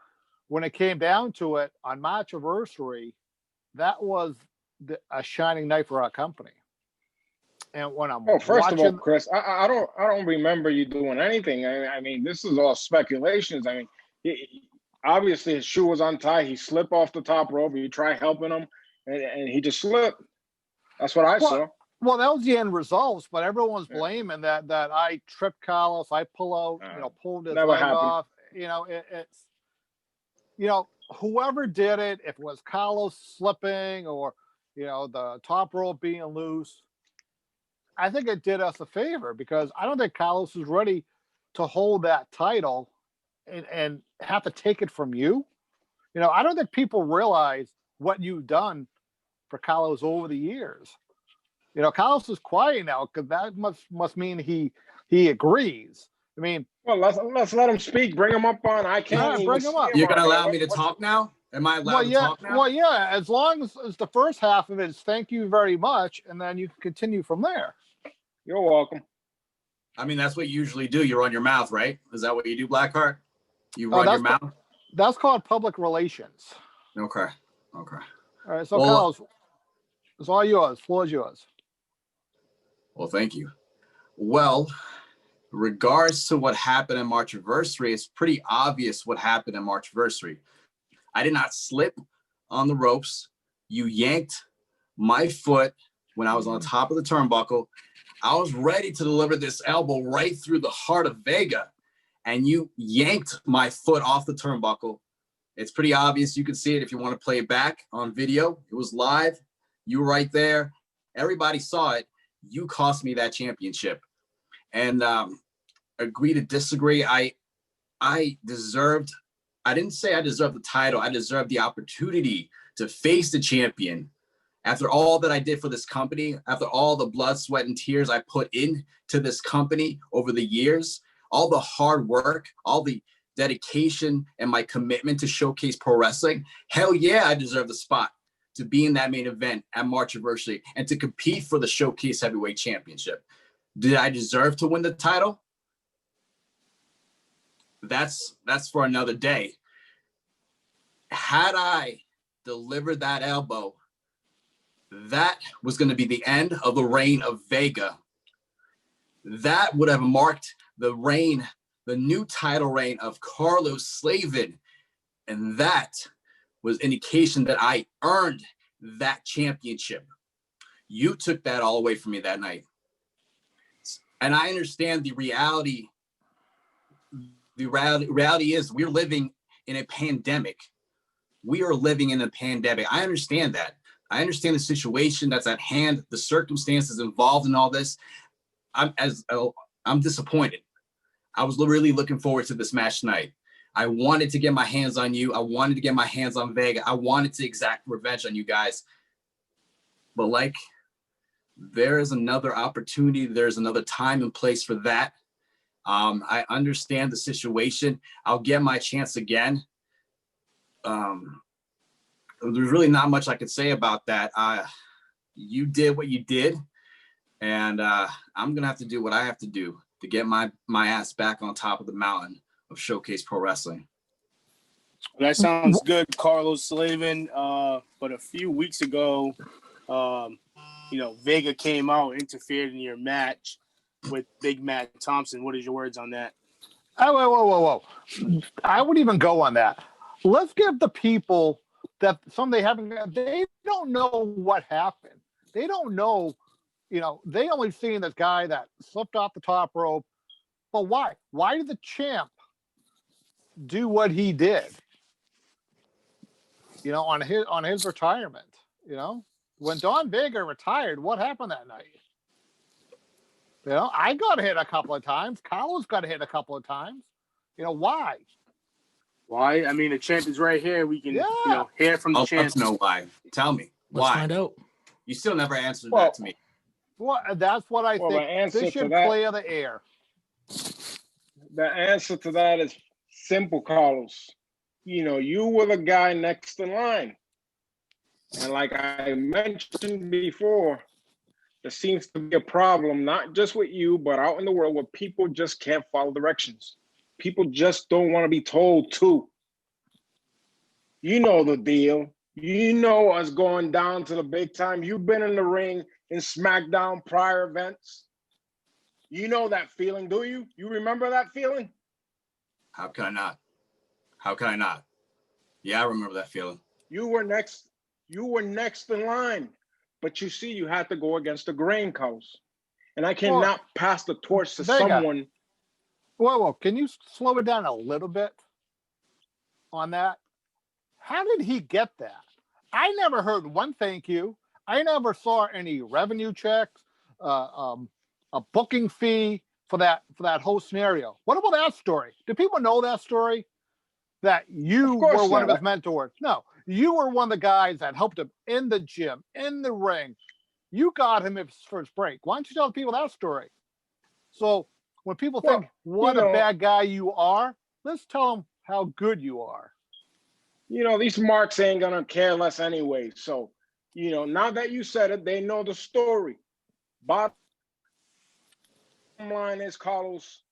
when it came down to it on my anniversary, that was a shining night for our company. And when I'm first of all, Chris, I don't remember you doing anything. I mean, this is all speculations. I mean, obviously his shoe was untied. He slipped off the top rope. You try helping him, and he just slipped. That's what I saw. Well, that was the end results, but everyone's blaming that I tripped Carlos. I pulled his leg off. It's whoever did it, if it was Carlos slipping or the top rope being loose, I think it did us a favor, because I don't think Carlos is ready to hold that title and have to take it from you. I don't think people realize what you've done for Carlos over the years. Carlos is quiet now because that must mean he agrees. I mean, well, let's let him speak. Bring him up on. I can't bring him up. You're gonna allow me to talk now? Am I allowed to talk now? Well, yeah. As long as the first half of it is thank you very much, and then you can continue from there. You're welcome. I mean, that's what you usually do. You run your mouth, right? Is that what you do, Blackheart? You run your mouth? That's called public relations. Okay. All right. So, Carlos, it's all yours. Floor is yours. Well, thank you. Well, regards to what happened in March anniversary, it's pretty obvious what happened in March anniversary. I did not slip on the ropes. You yanked my foot when I was on top of the turnbuckle. I was ready to deliver this elbow right through the heart of Vega, and you yanked my foot off the turnbuckle. It's pretty obvious. You can see it if you want to play it back on video. It was live. You were right there. Everybody saw it. You cost me that championship. And agree to disagree. I didn't say I deserved the title. I deserved the opportunity to face the champion. After all that I did for this company, after all the blood, sweat, and tears I put into this company over the years, all the hard work, all the dedication, and my commitment to Showcase Pro Wrestling, hell yeah, I deserve the spot to be in that main event at March anniversary and to compete for the Showcase Heavyweight Championship. Did I deserve to win the title? That's for another day. Had I delivered that elbow, that was going to be the end of the reign of Vega That would have marked the new title reign of Carlos Slavin. And that was indication that I earned that championship. You took that all away from me that night. And I understand the reality. The reality is we're living in a pandemic. We are living in a pandemic. I understand that. I understand the situation that's at hand, the circumstances involved in all this. I'm disappointed. I was really looking forward to this match tonight. I wanted to get my hands on you. I wanted to get my hands on Vega. I wanted to exact revenge on you guys. But like, there is another opportunity. There's another time and place for that. I understand the situation. I'll get my chance again. There's really not much I could say about that. You did what you did, and I'm gonna have to do what I have to do to get my ass back on top of the mountain of Showcase Pro Wrestling. That sounds good, Carlos Slavin. But a few weeks ago, Vega came out, interfered in your match with Big Matt Thompson. What is your words on that? Whoa. I wouldn't even go on that. Let's give the people that they don't know what happened. They don't know, they only seen this guy that slipped off the top rope. But why? Why did the champ do what he did? On his retirement, when Don Vega retired, what happened that night? I got hit a couple of times. Carlos got hit a couple of times. Why? Why? I mean, the champ is right here. We can, hear from the champ. Let's know why. Tell me. Let's why? find out. You still never answered that to me. Well, that's what I think. This should clear the air. The answer to that is simple, Carlos. You were the guy next in line. And like I mentioned before, there seems to be a problem, not just with you, but out in the world where people just can't follow directions. People just don't want to be told to. You know the deal. You know us going down to the big time. You've been in the ring in SmackDown prior events. You know that feeling, do you? You remember that feeling? How can I not? How can I not? Yeah, I remember that feeling. You were next in line. But you see, you had to go against the grain, Carlos. And I cannot pass the torch to someone. Whoa, can you slow it down a little bit on that? How did he get that? I never heard one thank you. I never saw any revenue checks, a booking fee for that whole scenario. What about that story? Do people know that story? That you were one of his mentors? No, you were one of the guys that helped him in the gym, in the ring. You got him his first break. Why don't you tell people that story? So when people think what a bad guy you are, let's tell them how good you are. These marks ain't gonna care less anyway. So, now that you said it, they know the story. Bottom line is, Carlos,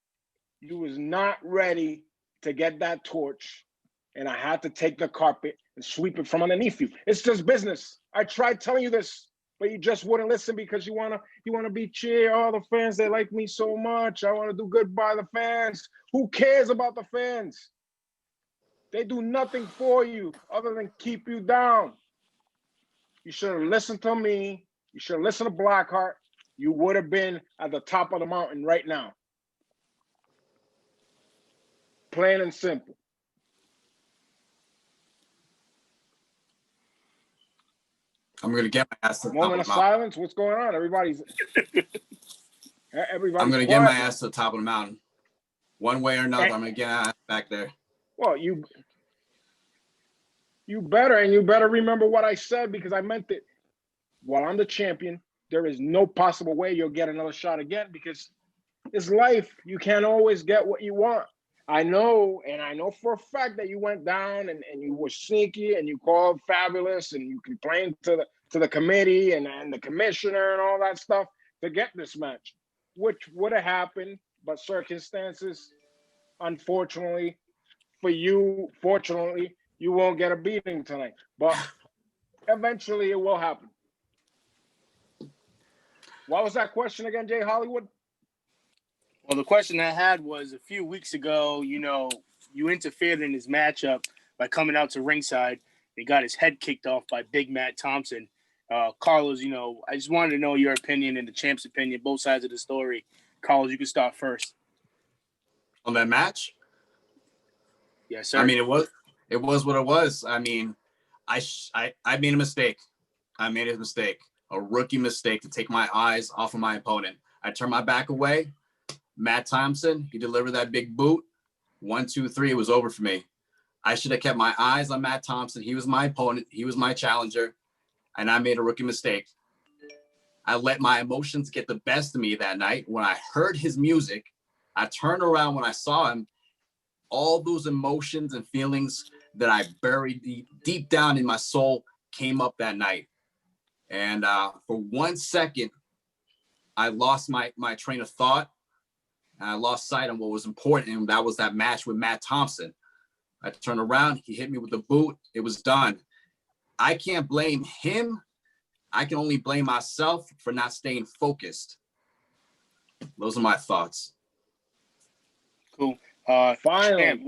you was not ready to get that torch, and I had to take the carpet and sweep it from underneath you. It's just business. I tried telling you this, but you just wouldn't listen because you wanna be cheer. Oh, the fans, they like me so much. I want to do good by the fans. Who cares about the fans? They do nothing for you other than keep you down. You should have listened to me. You should have listened to BlackHeart. You would have been at the top of the mountain right now. Plain and simple. I'm going to get my ass to the top Moment of of the mountain. silence. What's going on? Everybody's I'm going to get my ass to the top of the mountain. One way or another, I'm going to get my ass back there. Well, you better remember what I said, because I meant it. While I'm the champion, there is no possible way you'll get another shot again, because it's life. You can't always get what you want. I know for a fact that you went down and you were sneaky and you called Fabulous and you complained to the committee and the commissioner and all that stuff to get this match, which would have happened, but circumstances, unfortunately for you, fortunately, you won't get a beating tonight. But eventually it will happen. What was that question again, Jay Hollywood? Well, the question I had was a few weeks ago, you interfered in his matchup by coming out to ringside. He got his head kicked off by Big Matt Thompson. Carlos, I just wanted to know your opinion and the champ's opinion, both sides of the story. Carlos, you can start first. On that match? Yes, sir. I mean, it was what it was. I mean, I made a mistake. I made a mistake, a rookie mistake, to take my eyes off of my opponent. I turned my back away. Matt Thompson, he delivered that big boot. 1, 2, 3, it was over for me. I should have kept my eyes on Matt Thompson. He was my opponent. He was my challenger. And I made a rookie mistake. I let my emotions get the best of me that night. When I heard his music, I turned around when I saw him. All those emotions and feelings that I buried deep down in my soul came up that night. And for 1 second, I lost my train of thought. And I lost sight on what was important, and that was that match with Matt Thompson. I turned around, he hit me with the boot, it was done. I can't blame him. I can only blame myself for not staying focused. Those are my thoughts. Cool. Finally,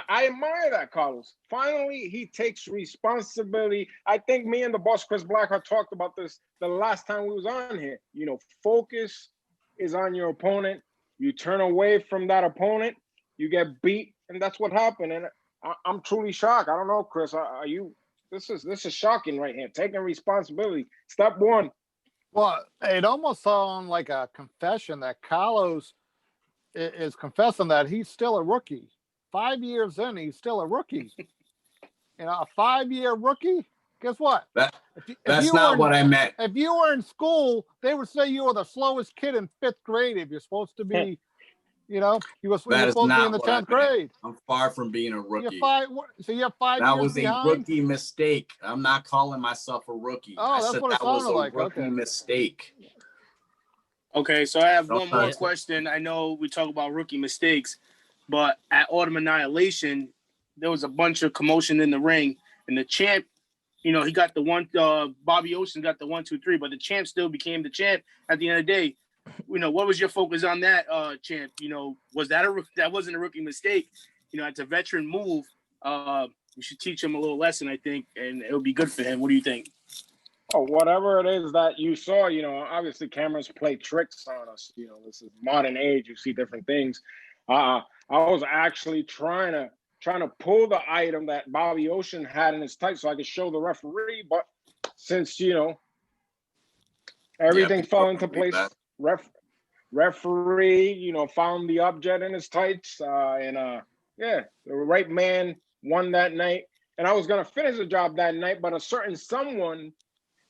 I admire that, Carlos. Finally, he takes responsibility. I think me and the boss, Chris BlackHeart, talked about this the last time we was on here. Focus is on your opponent. You turn away from that opponent, you get beat, and that's what happened. And I'm truly shocked. I don't know, Chris. Are you? This is shocking right here. Taking responsibility. Step one. Well, it almost sounds like a confession that Carlos is confessing that he's still a rookie. 5 years in, he's still a rookie. A 5-year rookie. Guess what? That's not what I meant. If you were in school, they would say you were the slowest kid in 5th grade. If you're supposed to be, you were supposed to be in the 10th grade. I'm far from being a rookie. So you have 5 years That was behind? a rookie mistake. I'm not calling myself a rookie. Oh, that's what it sounded like. Rookie mistake. Okay, so I have one more question. I know we talk about rookie mistakes, but at Autumn Annihilation, there was a bunch of commotion in the ring, and the champ, he got the one. Bobby Ocean got the 1, 2, 3, but the champ still became the champ at the end of the day. What was your focus on that, champ? Was that wasn't a rookie mistake? It's a veteran move. We should teach him a little lesson, I think, and it would be good for him. What do you think? Oh, whatever it is that you saw, obviously cameras play tricks on us. This is modern age. You see different things. I was actually trying to pull the item that Bobby Ocean had in his tights so I could show the referee. But since, everything fell into place, referee, found the object in his tights. The right man won that night. And I was going to finish the job that night, but a certain someone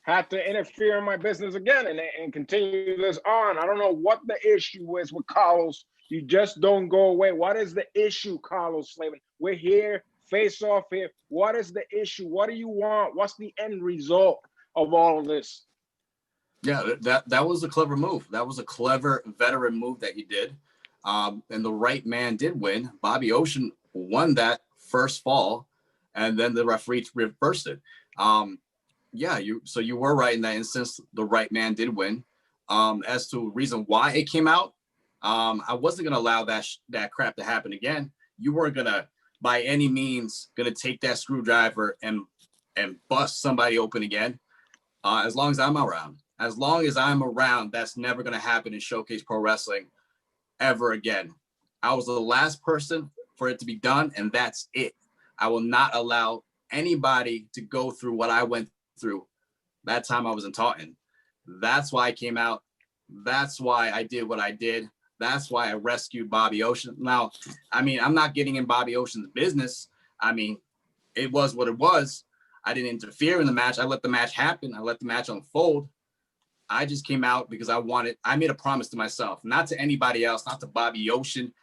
had to interfere in my business again and continue this on. I don't know what the issue is with Carlos. You just don't go away. What is the issue, Carlos Slavin? We're here, face off here. What is the issue? What do you want? What's the end result of all of this? Yeah, that was a clever move. That was a clever veteran move that he did. And the right man did win. Bobby Ocean won that first fall, and then the referee reversed it. You were right in that instance. The right man did win. As to reason why it came out, I wasn't gonna allow that crap to happen again. You weren't gonna, by any means, gonna take that screwdriver and bust somebody open again. As long as I'm around, that's never gonna happen in Showcase Pro Wrestling ever again. I was the last person for it to be done, and that's it. I will not allow anybody to go through what I went through that time I was in Taunton. That's why I came out. That's why I did what I did. That's why I rescued Bobby Ocean. Now, I'm not getting in Bobby Ocean's business. It was what it was. I didn't interfere in the match. I let the match happen. I let the match unfold. I just came out because I made a promise to myself, not to anybody else, not to Bobby Ocean.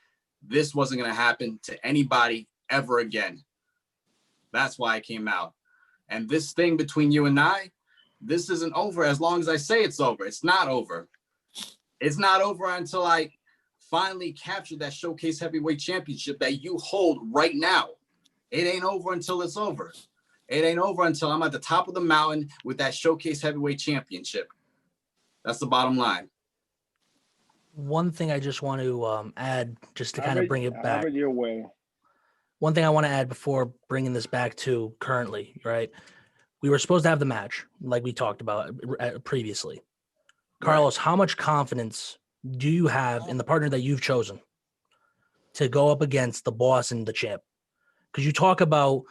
This wasn't going to happen to anybody ever again. That's why I came out. And this thing between you and I, this isn't over as long as I say it's over. It's not over. It's not over until I finally capture that Showcase Heavyweight Championship that you hold right now. It ain't over until it's over. It ain't over until I'm at the top of the mountain with that Showcase Heavyweight Championship. That's the bottom line. One thing I just want to add, just to kind of bring it Have back. it your way. One thing I want to add before bringing this back to currently, right? We were supposed to have the match, like we talked about previously. Carlos, how much confidence do you have in the partner that you've chosen to go up against the boss and the champ? Because you talk about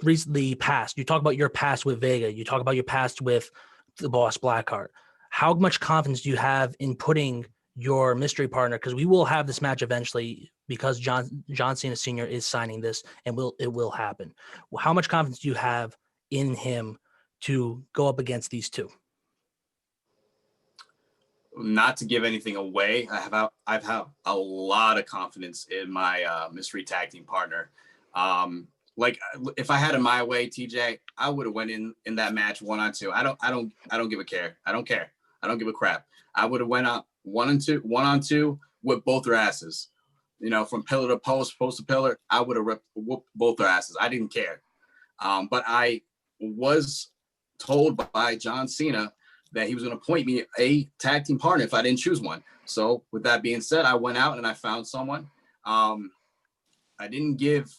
recently past, you talk about your past with Vega, you talk about your past with the boss Blackheart. How much confidence do you have in putting your mystery partner? Because we will have this match eventually, because John Cena Sr. is signing this, and it will happen. How much confidence do you have in him to go up against these two? Not to give anything away, I've had a lot of confidence in my mystery tag team partner. Like if I had it my way, TJ, I would have went in that match 1-on-2. I don't give a care. I don't care. I don't give a crap. I would have went out 1-on-2 with both their asses. You know, from pillar to post, post to pillar, I would have whooped both their asses. I didn't care. But I was told by John Cena that he was going to appoint me a tag team partner if I didn't choose one. So with that being said, I went out and I found someone. I didn't give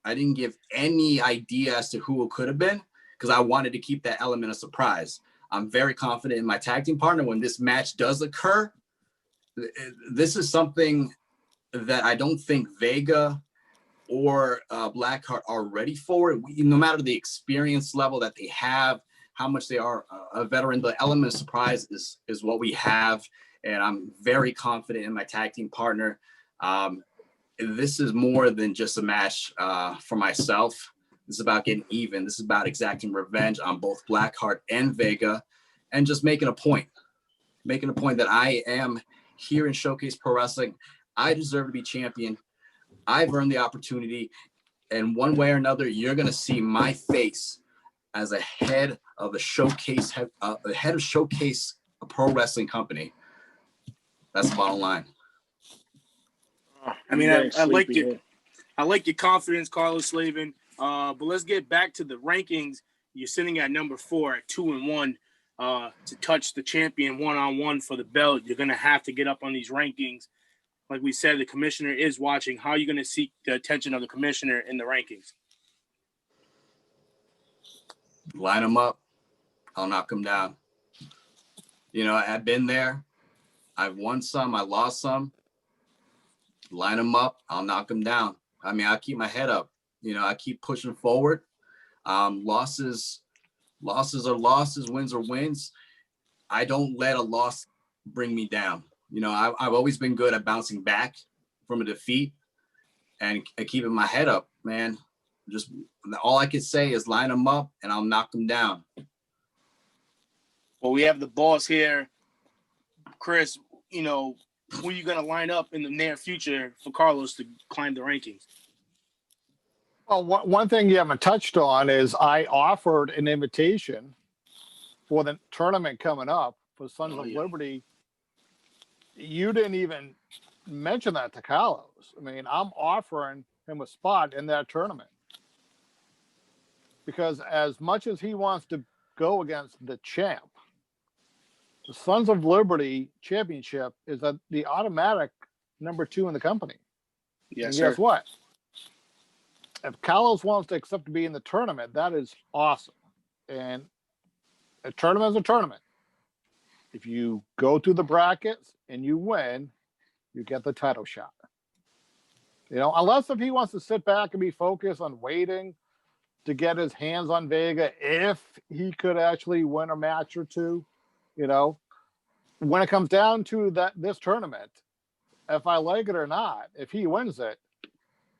any idea as to who it could have been, because I wanted to keep that element of surprise. I'm very confident in my tag team partner. When this match does occur, this is something that I don't think Vega or Blackheart are ready for. No matter the experience level that they have, how much they are a veteran, the element of surprise is what we have. And I'm very confident in my tag team partner. This is more than just a match for myself. This is about getting even. This is about exacting revenge on both Blackheart and Vega, and just making a point that I am here in Showcase Pro Wrestling. I deserve to be champion. I've earned the opportunity, and one way or another, you're going to see my face as a head of the Showcase, the head of Showcase, a pro wrestling company. That's the bottom line. I mean, I like your confidence, Carlos Slavin. But let's get back to the rankings. You're sitting at number 4 at 2-1. To touch the champion 1-on-1 for the belt, you're gonna have to get up on these rankings. Like we said, the commissioner is watching. How are you gonna seek the attention of the commissioner in the rankings? Line them up. I'll knock them down. You know, I've been there. I've won some. I lost some. Line them up. I'll knock them down. I mean, I keep my head up. You know, I keep pushing forward. Losses are losses. Wins are wins. I don't let a loss bring me down. You know, I've always been good at bouncing back from a defeat and keeping my head up, man. Just all I can say is line them up and I'll knock them down. Well, we have the boss here, Chris. You know, who are you going to line up in the near future for Carlos to climb the rankings? Well, one thing you haven't touched on is I offered an invitation for the tournament coming up for Sons of Liberty. You didn't even mention that to Carlos. I mean, I'm offering him a spot in that tournament. Because as much as he wants to go against the champ, the Sons of Liberty championship is the automatic number 2 in the company. Yes, and sir. guess what? If Carlos wants to accept to be in the tournament, that is awesome. And a tournament is a tournament. If you go through the brackets and you win, you get the title shot. You know, unless if he wants to sit back and be focused on waiting to get his hands on Vega, if he could actually win a match or two, you know, when it comes down to this tournament, if I like it or not, if he wins it,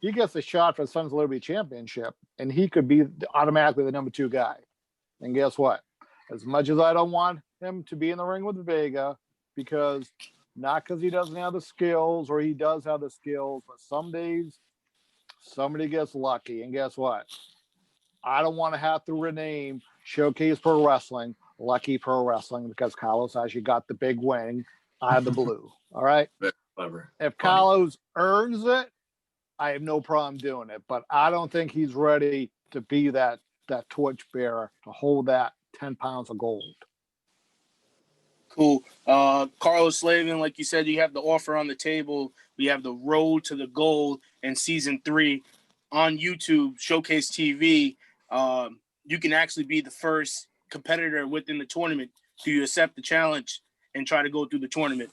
he gets a shot for the Sons of Liberty Championship, and he could be automatically the number 2 guy. And guess what? As much as I don't want him to be in the ring with Vega, not because he doesn't have the skills, or he does have the skills, but some days somebody gets lucky. And guess what? I don't want to have to rename Showcase Pro Wrestling Lucky Pro Wrestling, because Carlos actually got the big wing out of the blue. All right. Very clever. If Carlos earns it, I have no problem doing it, but I don't think he's ready to be that torch bearer to hold that 10 pounds of gold. Cool. Carlos Slavin, like you said, you have the offer on the table. We have the road to the gold in season 3 on YouTube, Showcase TV. You can actually be the first competitor within the tournament. Do you accept the challenge and try to go through the tournament?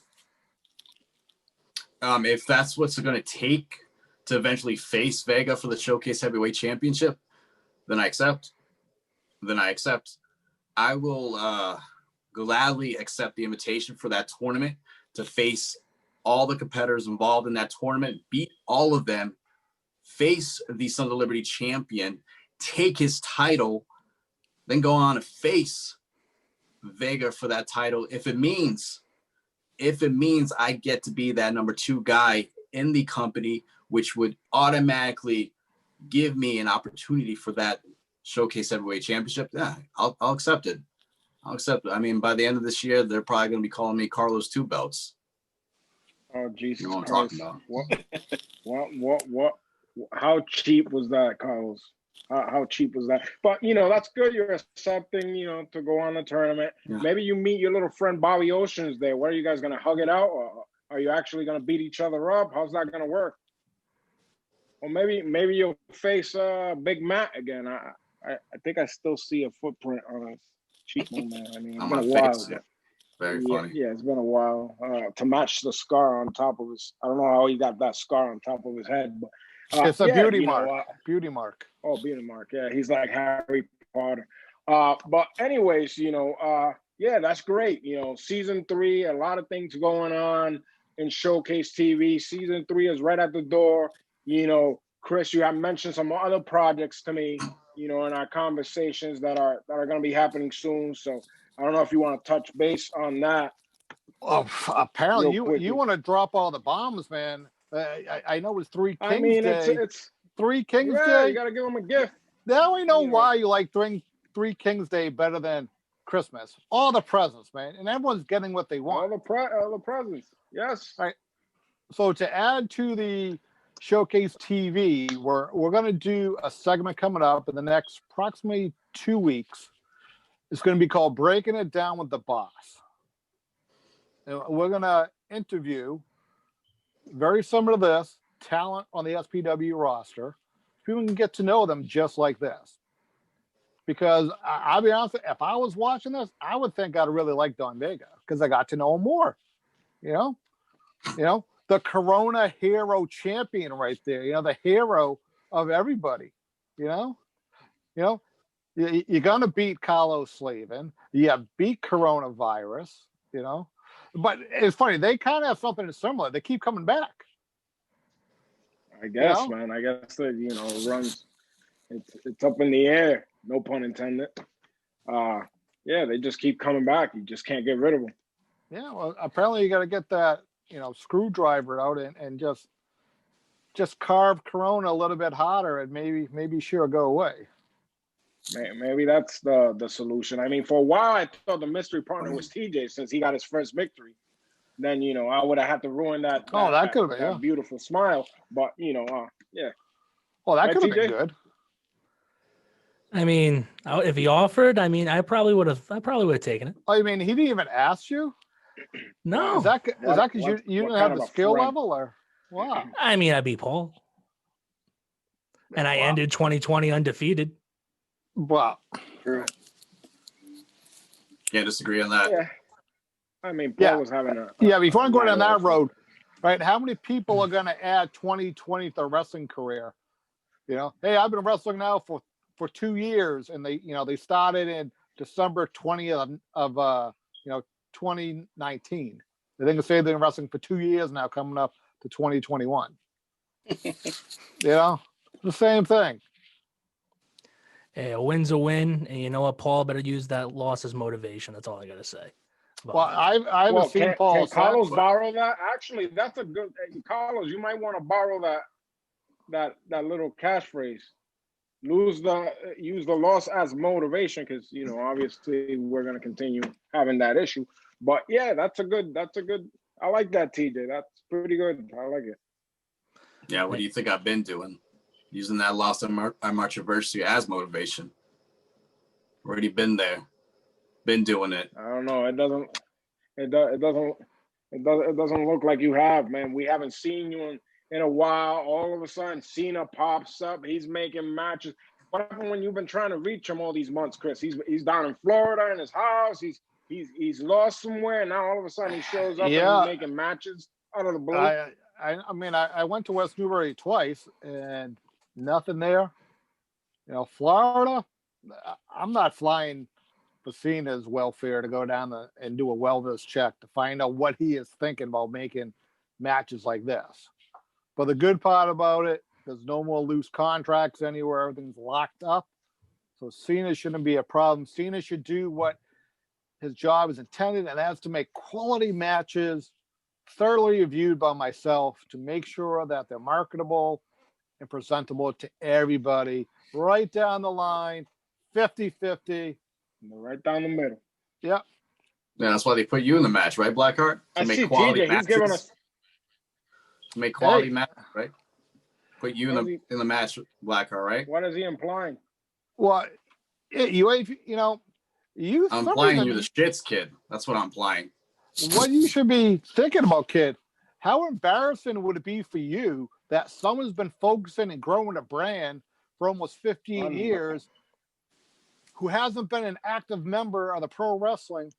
If that's what's going to take to eventually face Vega for the Showcase Heavyweight Championship, then I accept. I will gladly accept the invitation for that tournament to face all the competitors involved in that tournament, beat all of them, face the Sons of Liberty champion, take his title, then go on to face Vega for that title. If it means I get to be that number 2 guy in the company, which would automatically give me an opportunity for that Showcase Heavyweight Championship, yeah, I'll accept it. I mean, by the end of this year, they're probably going to be calling me Carlos 2 Belts. Oh, Jesus You know what I'm Christ. talking about. What? How cheap was that, Carlos? How cheap was that? But, that's good. You're accepting, to go on the tournament. Yeah. Maybe you meet your little friend Bobby Oceans there. What are you guys going to hug it out? Or are you actually going to beat each other up? How's that going to work? Or maybe you'll face Big Matt again. I think I still see a footprint on his cheekbone, man. I mean, it's been a while. Face, yeah. Very funny. Yeah, it's been a while to match the scar on top of his. I don't know how he got that scar on top of his head, but it's a beauty mark. Beauty mark. Oh, beauty mark. Yeah, he's like Harry Potter. But anyways, yeah, that's great. Season 3, a lot of things going on in Showcase TV. Season 3 is right at the door. Chris, you have mentioned some other projects to me, in our conversations that are going to be happening soon. So I don't know if you want to touch base on that. Oh, apparently you want to drop all the bombs, man. I know it's 3 Kings Day. It's 3 Kings yeah, Day. You got to give them a gift. Now we know why you like 3 Kings Day better than Christmas. All the presents, man, and everyone's getting what they want. All the presents. Yes. All right. So to add to the Showcase TV, we're going to do a segment coming up in the next approximately 2 weeks. It's going to be called Breaking It Down with the Boss. And we're going to interview, very similar to this, talent on the SPW roster. People can get to know them just like this. Because I'll be honest, if I was watching this, I would think I'd really like Don Vega because I got to know him more. The Corona Hero champion right there. The hero of everybody. You're gonna beat Carlos Slavin. You beat coronavirus. But it's funny. They kind of have something similar. They keep coming back. I guess, man. I guess that it runs. It's up in the air. No pun intended. Yeah, they just keep coming back. You just can't get rid of them. Yeah. Well, apparently you got to get that screwdriver out and just carve Corona a little bit hotter and maybe she'll go away. Maybe that's the solution. I mean, for a while I thought the mystery partner was TJ since he got his first victory. Then I would have had to ruin that. That could have been that beautiful smile. But yeah. Well, that Right, could have been TJ? good. I mean, if he offered, I probably would have taken it. Oh, you mean he didn't even ask you? No. Is that because you didn't have the skill level or wow? I mean, I beat Paul. And I ended 2020 undefeated. Wow. Can't disagree on that. Yeah. I mean, Paul was having a before I go down that road, right? How many people are going to add 2020 to their wrestling career? Hey, I've been wrestling now for 2 years, and they started in December 20th of 2019. They think they've been wrestling for 2 years now, coming up to 2021. The same thing. Hey, a win's a win, and you know what, Paul? Better use that loss as motivation. That's all I gotta say. Well, I haven't seen Paul. Can Carlos borrow that? Actually, that's a good. Carlos, you might want to borrow that little catchphrase. Use the loss as motivation because obviously we're gonna continue having that issue. But yeah, that's a good. I like that, TJ. That's pretty good. I like it. Yeah, what do you think I've been doing? Using that loss on March Anniversary as motivation. Already been there. Been doing it. I don't know. It doesn't look like you have, man. We haven't seen you in a while. All of a sudden, Cena pops up. He's making matches. What happened when you've been trying to reach him all these months, Chris? He's down in Florida in his house. He's lost somewhere, and now all of a sudden he shows up and he's making matches out of the blue. I mean, I went to West Newbury twice and nothing there. You know, Florida, I'm not flying for Cena's welfare to go down and do a wellness check to find out what he is thinking about making matches like this. But the good part about it, there's no more loose contracts anywhere. Everything's locked up. So Cena shouldn't be a problem. Cena should do what his job is intended, and that's to make quality matches thoroughly reviewed by myself to make sure that they're marketable and presentable to everybody right down the line, 50-50. Right down the middle. Yep. Yeah, that's why they put you in the match, right, Blackheart? To make quality matches. He's giving us to make quality matches, right? Put you in the match, Blackheart, right? What is he implying? Well, I'm implying you the shits, kid. That's what I'm implying. What you should be thinking about, kid, how embarrassing would it be for you that someone's been focusing and growing a brand for almost 15 years who hasn't been an active member of the pro wrestling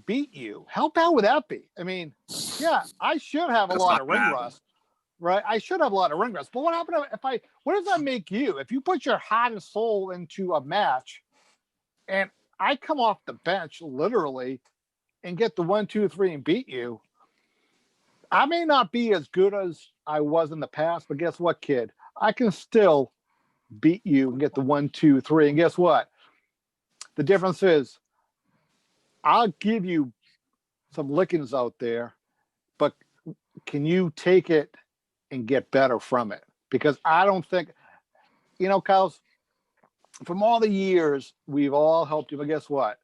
beat you? How bad would that be? I mean, yeah, I should have a lot of ring rust, right? I should have a lot of ring rust. But what happened what does that make you? If you put your heart and soul into a match and I come off the bench literally and get the 1, 2, 3 and beat you, I may not be as good as I was in the past, but guess what, kid? I can still beat you and get the 1, 2, 3. And guess what? The difference is I'll give you some lickings out there, but can you take it and get better from it? Because I don't think, Kyle, from all the years we've all helped you, but guess what?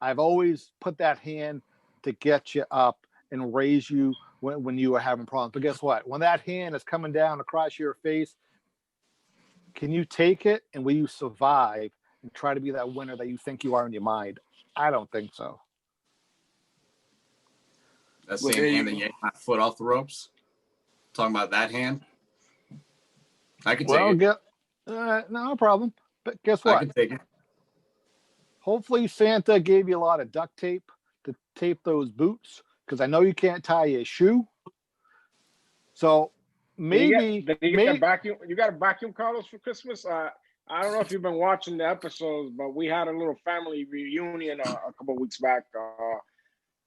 I've always put that hand to get you up and raise you when you were having problems. But guess what? When that hand is coming down across your face, can you take it and will you survive and try to be that winner that you think you are in your mind? I don't think so. That same hand that yanked my foot off the ropes. Talking about that hand. I can take it. No problem. But guess what? I can take it. Hopefully Santa gave you a lot of duct tape to tape those boots, because I know you can't tie a shoe. So maybe you got a vacuum, Carlos, for Christmas. I don't know if you've been watching the episodes, but we had a little family reunion a couple of weeks back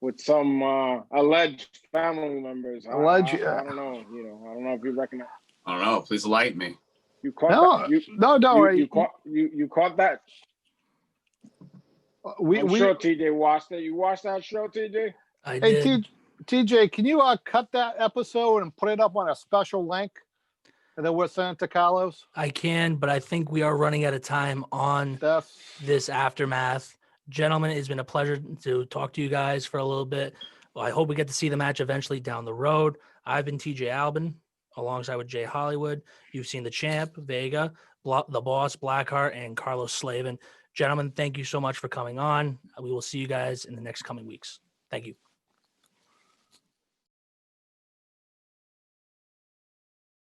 with some alleged family members. I don't know. I don't know if you recognize. I don't know. Please enlighten me. You caught that? Don't worry. You caught that? I'm sure TJ watched it. You watched that show, TJ? I did. Hey, TJ, can you cut that episode and put it up on a special link? And then we'll send it to Carlos? I can, but I think we are running out of time on this aftermath. Gentlemen, it's been a pleasure to talk to you guys for a little bit. Well, I hope we get to see the match eventually down the road. I've been TJ Albin, alongside with Jay Hollywood. You've seen the champ, Vega, the boss, Blackheart, and Carlos Slavin. Gentlemen, thank you so much for coming on. We will see you guys in the next coming weeks. Thank you.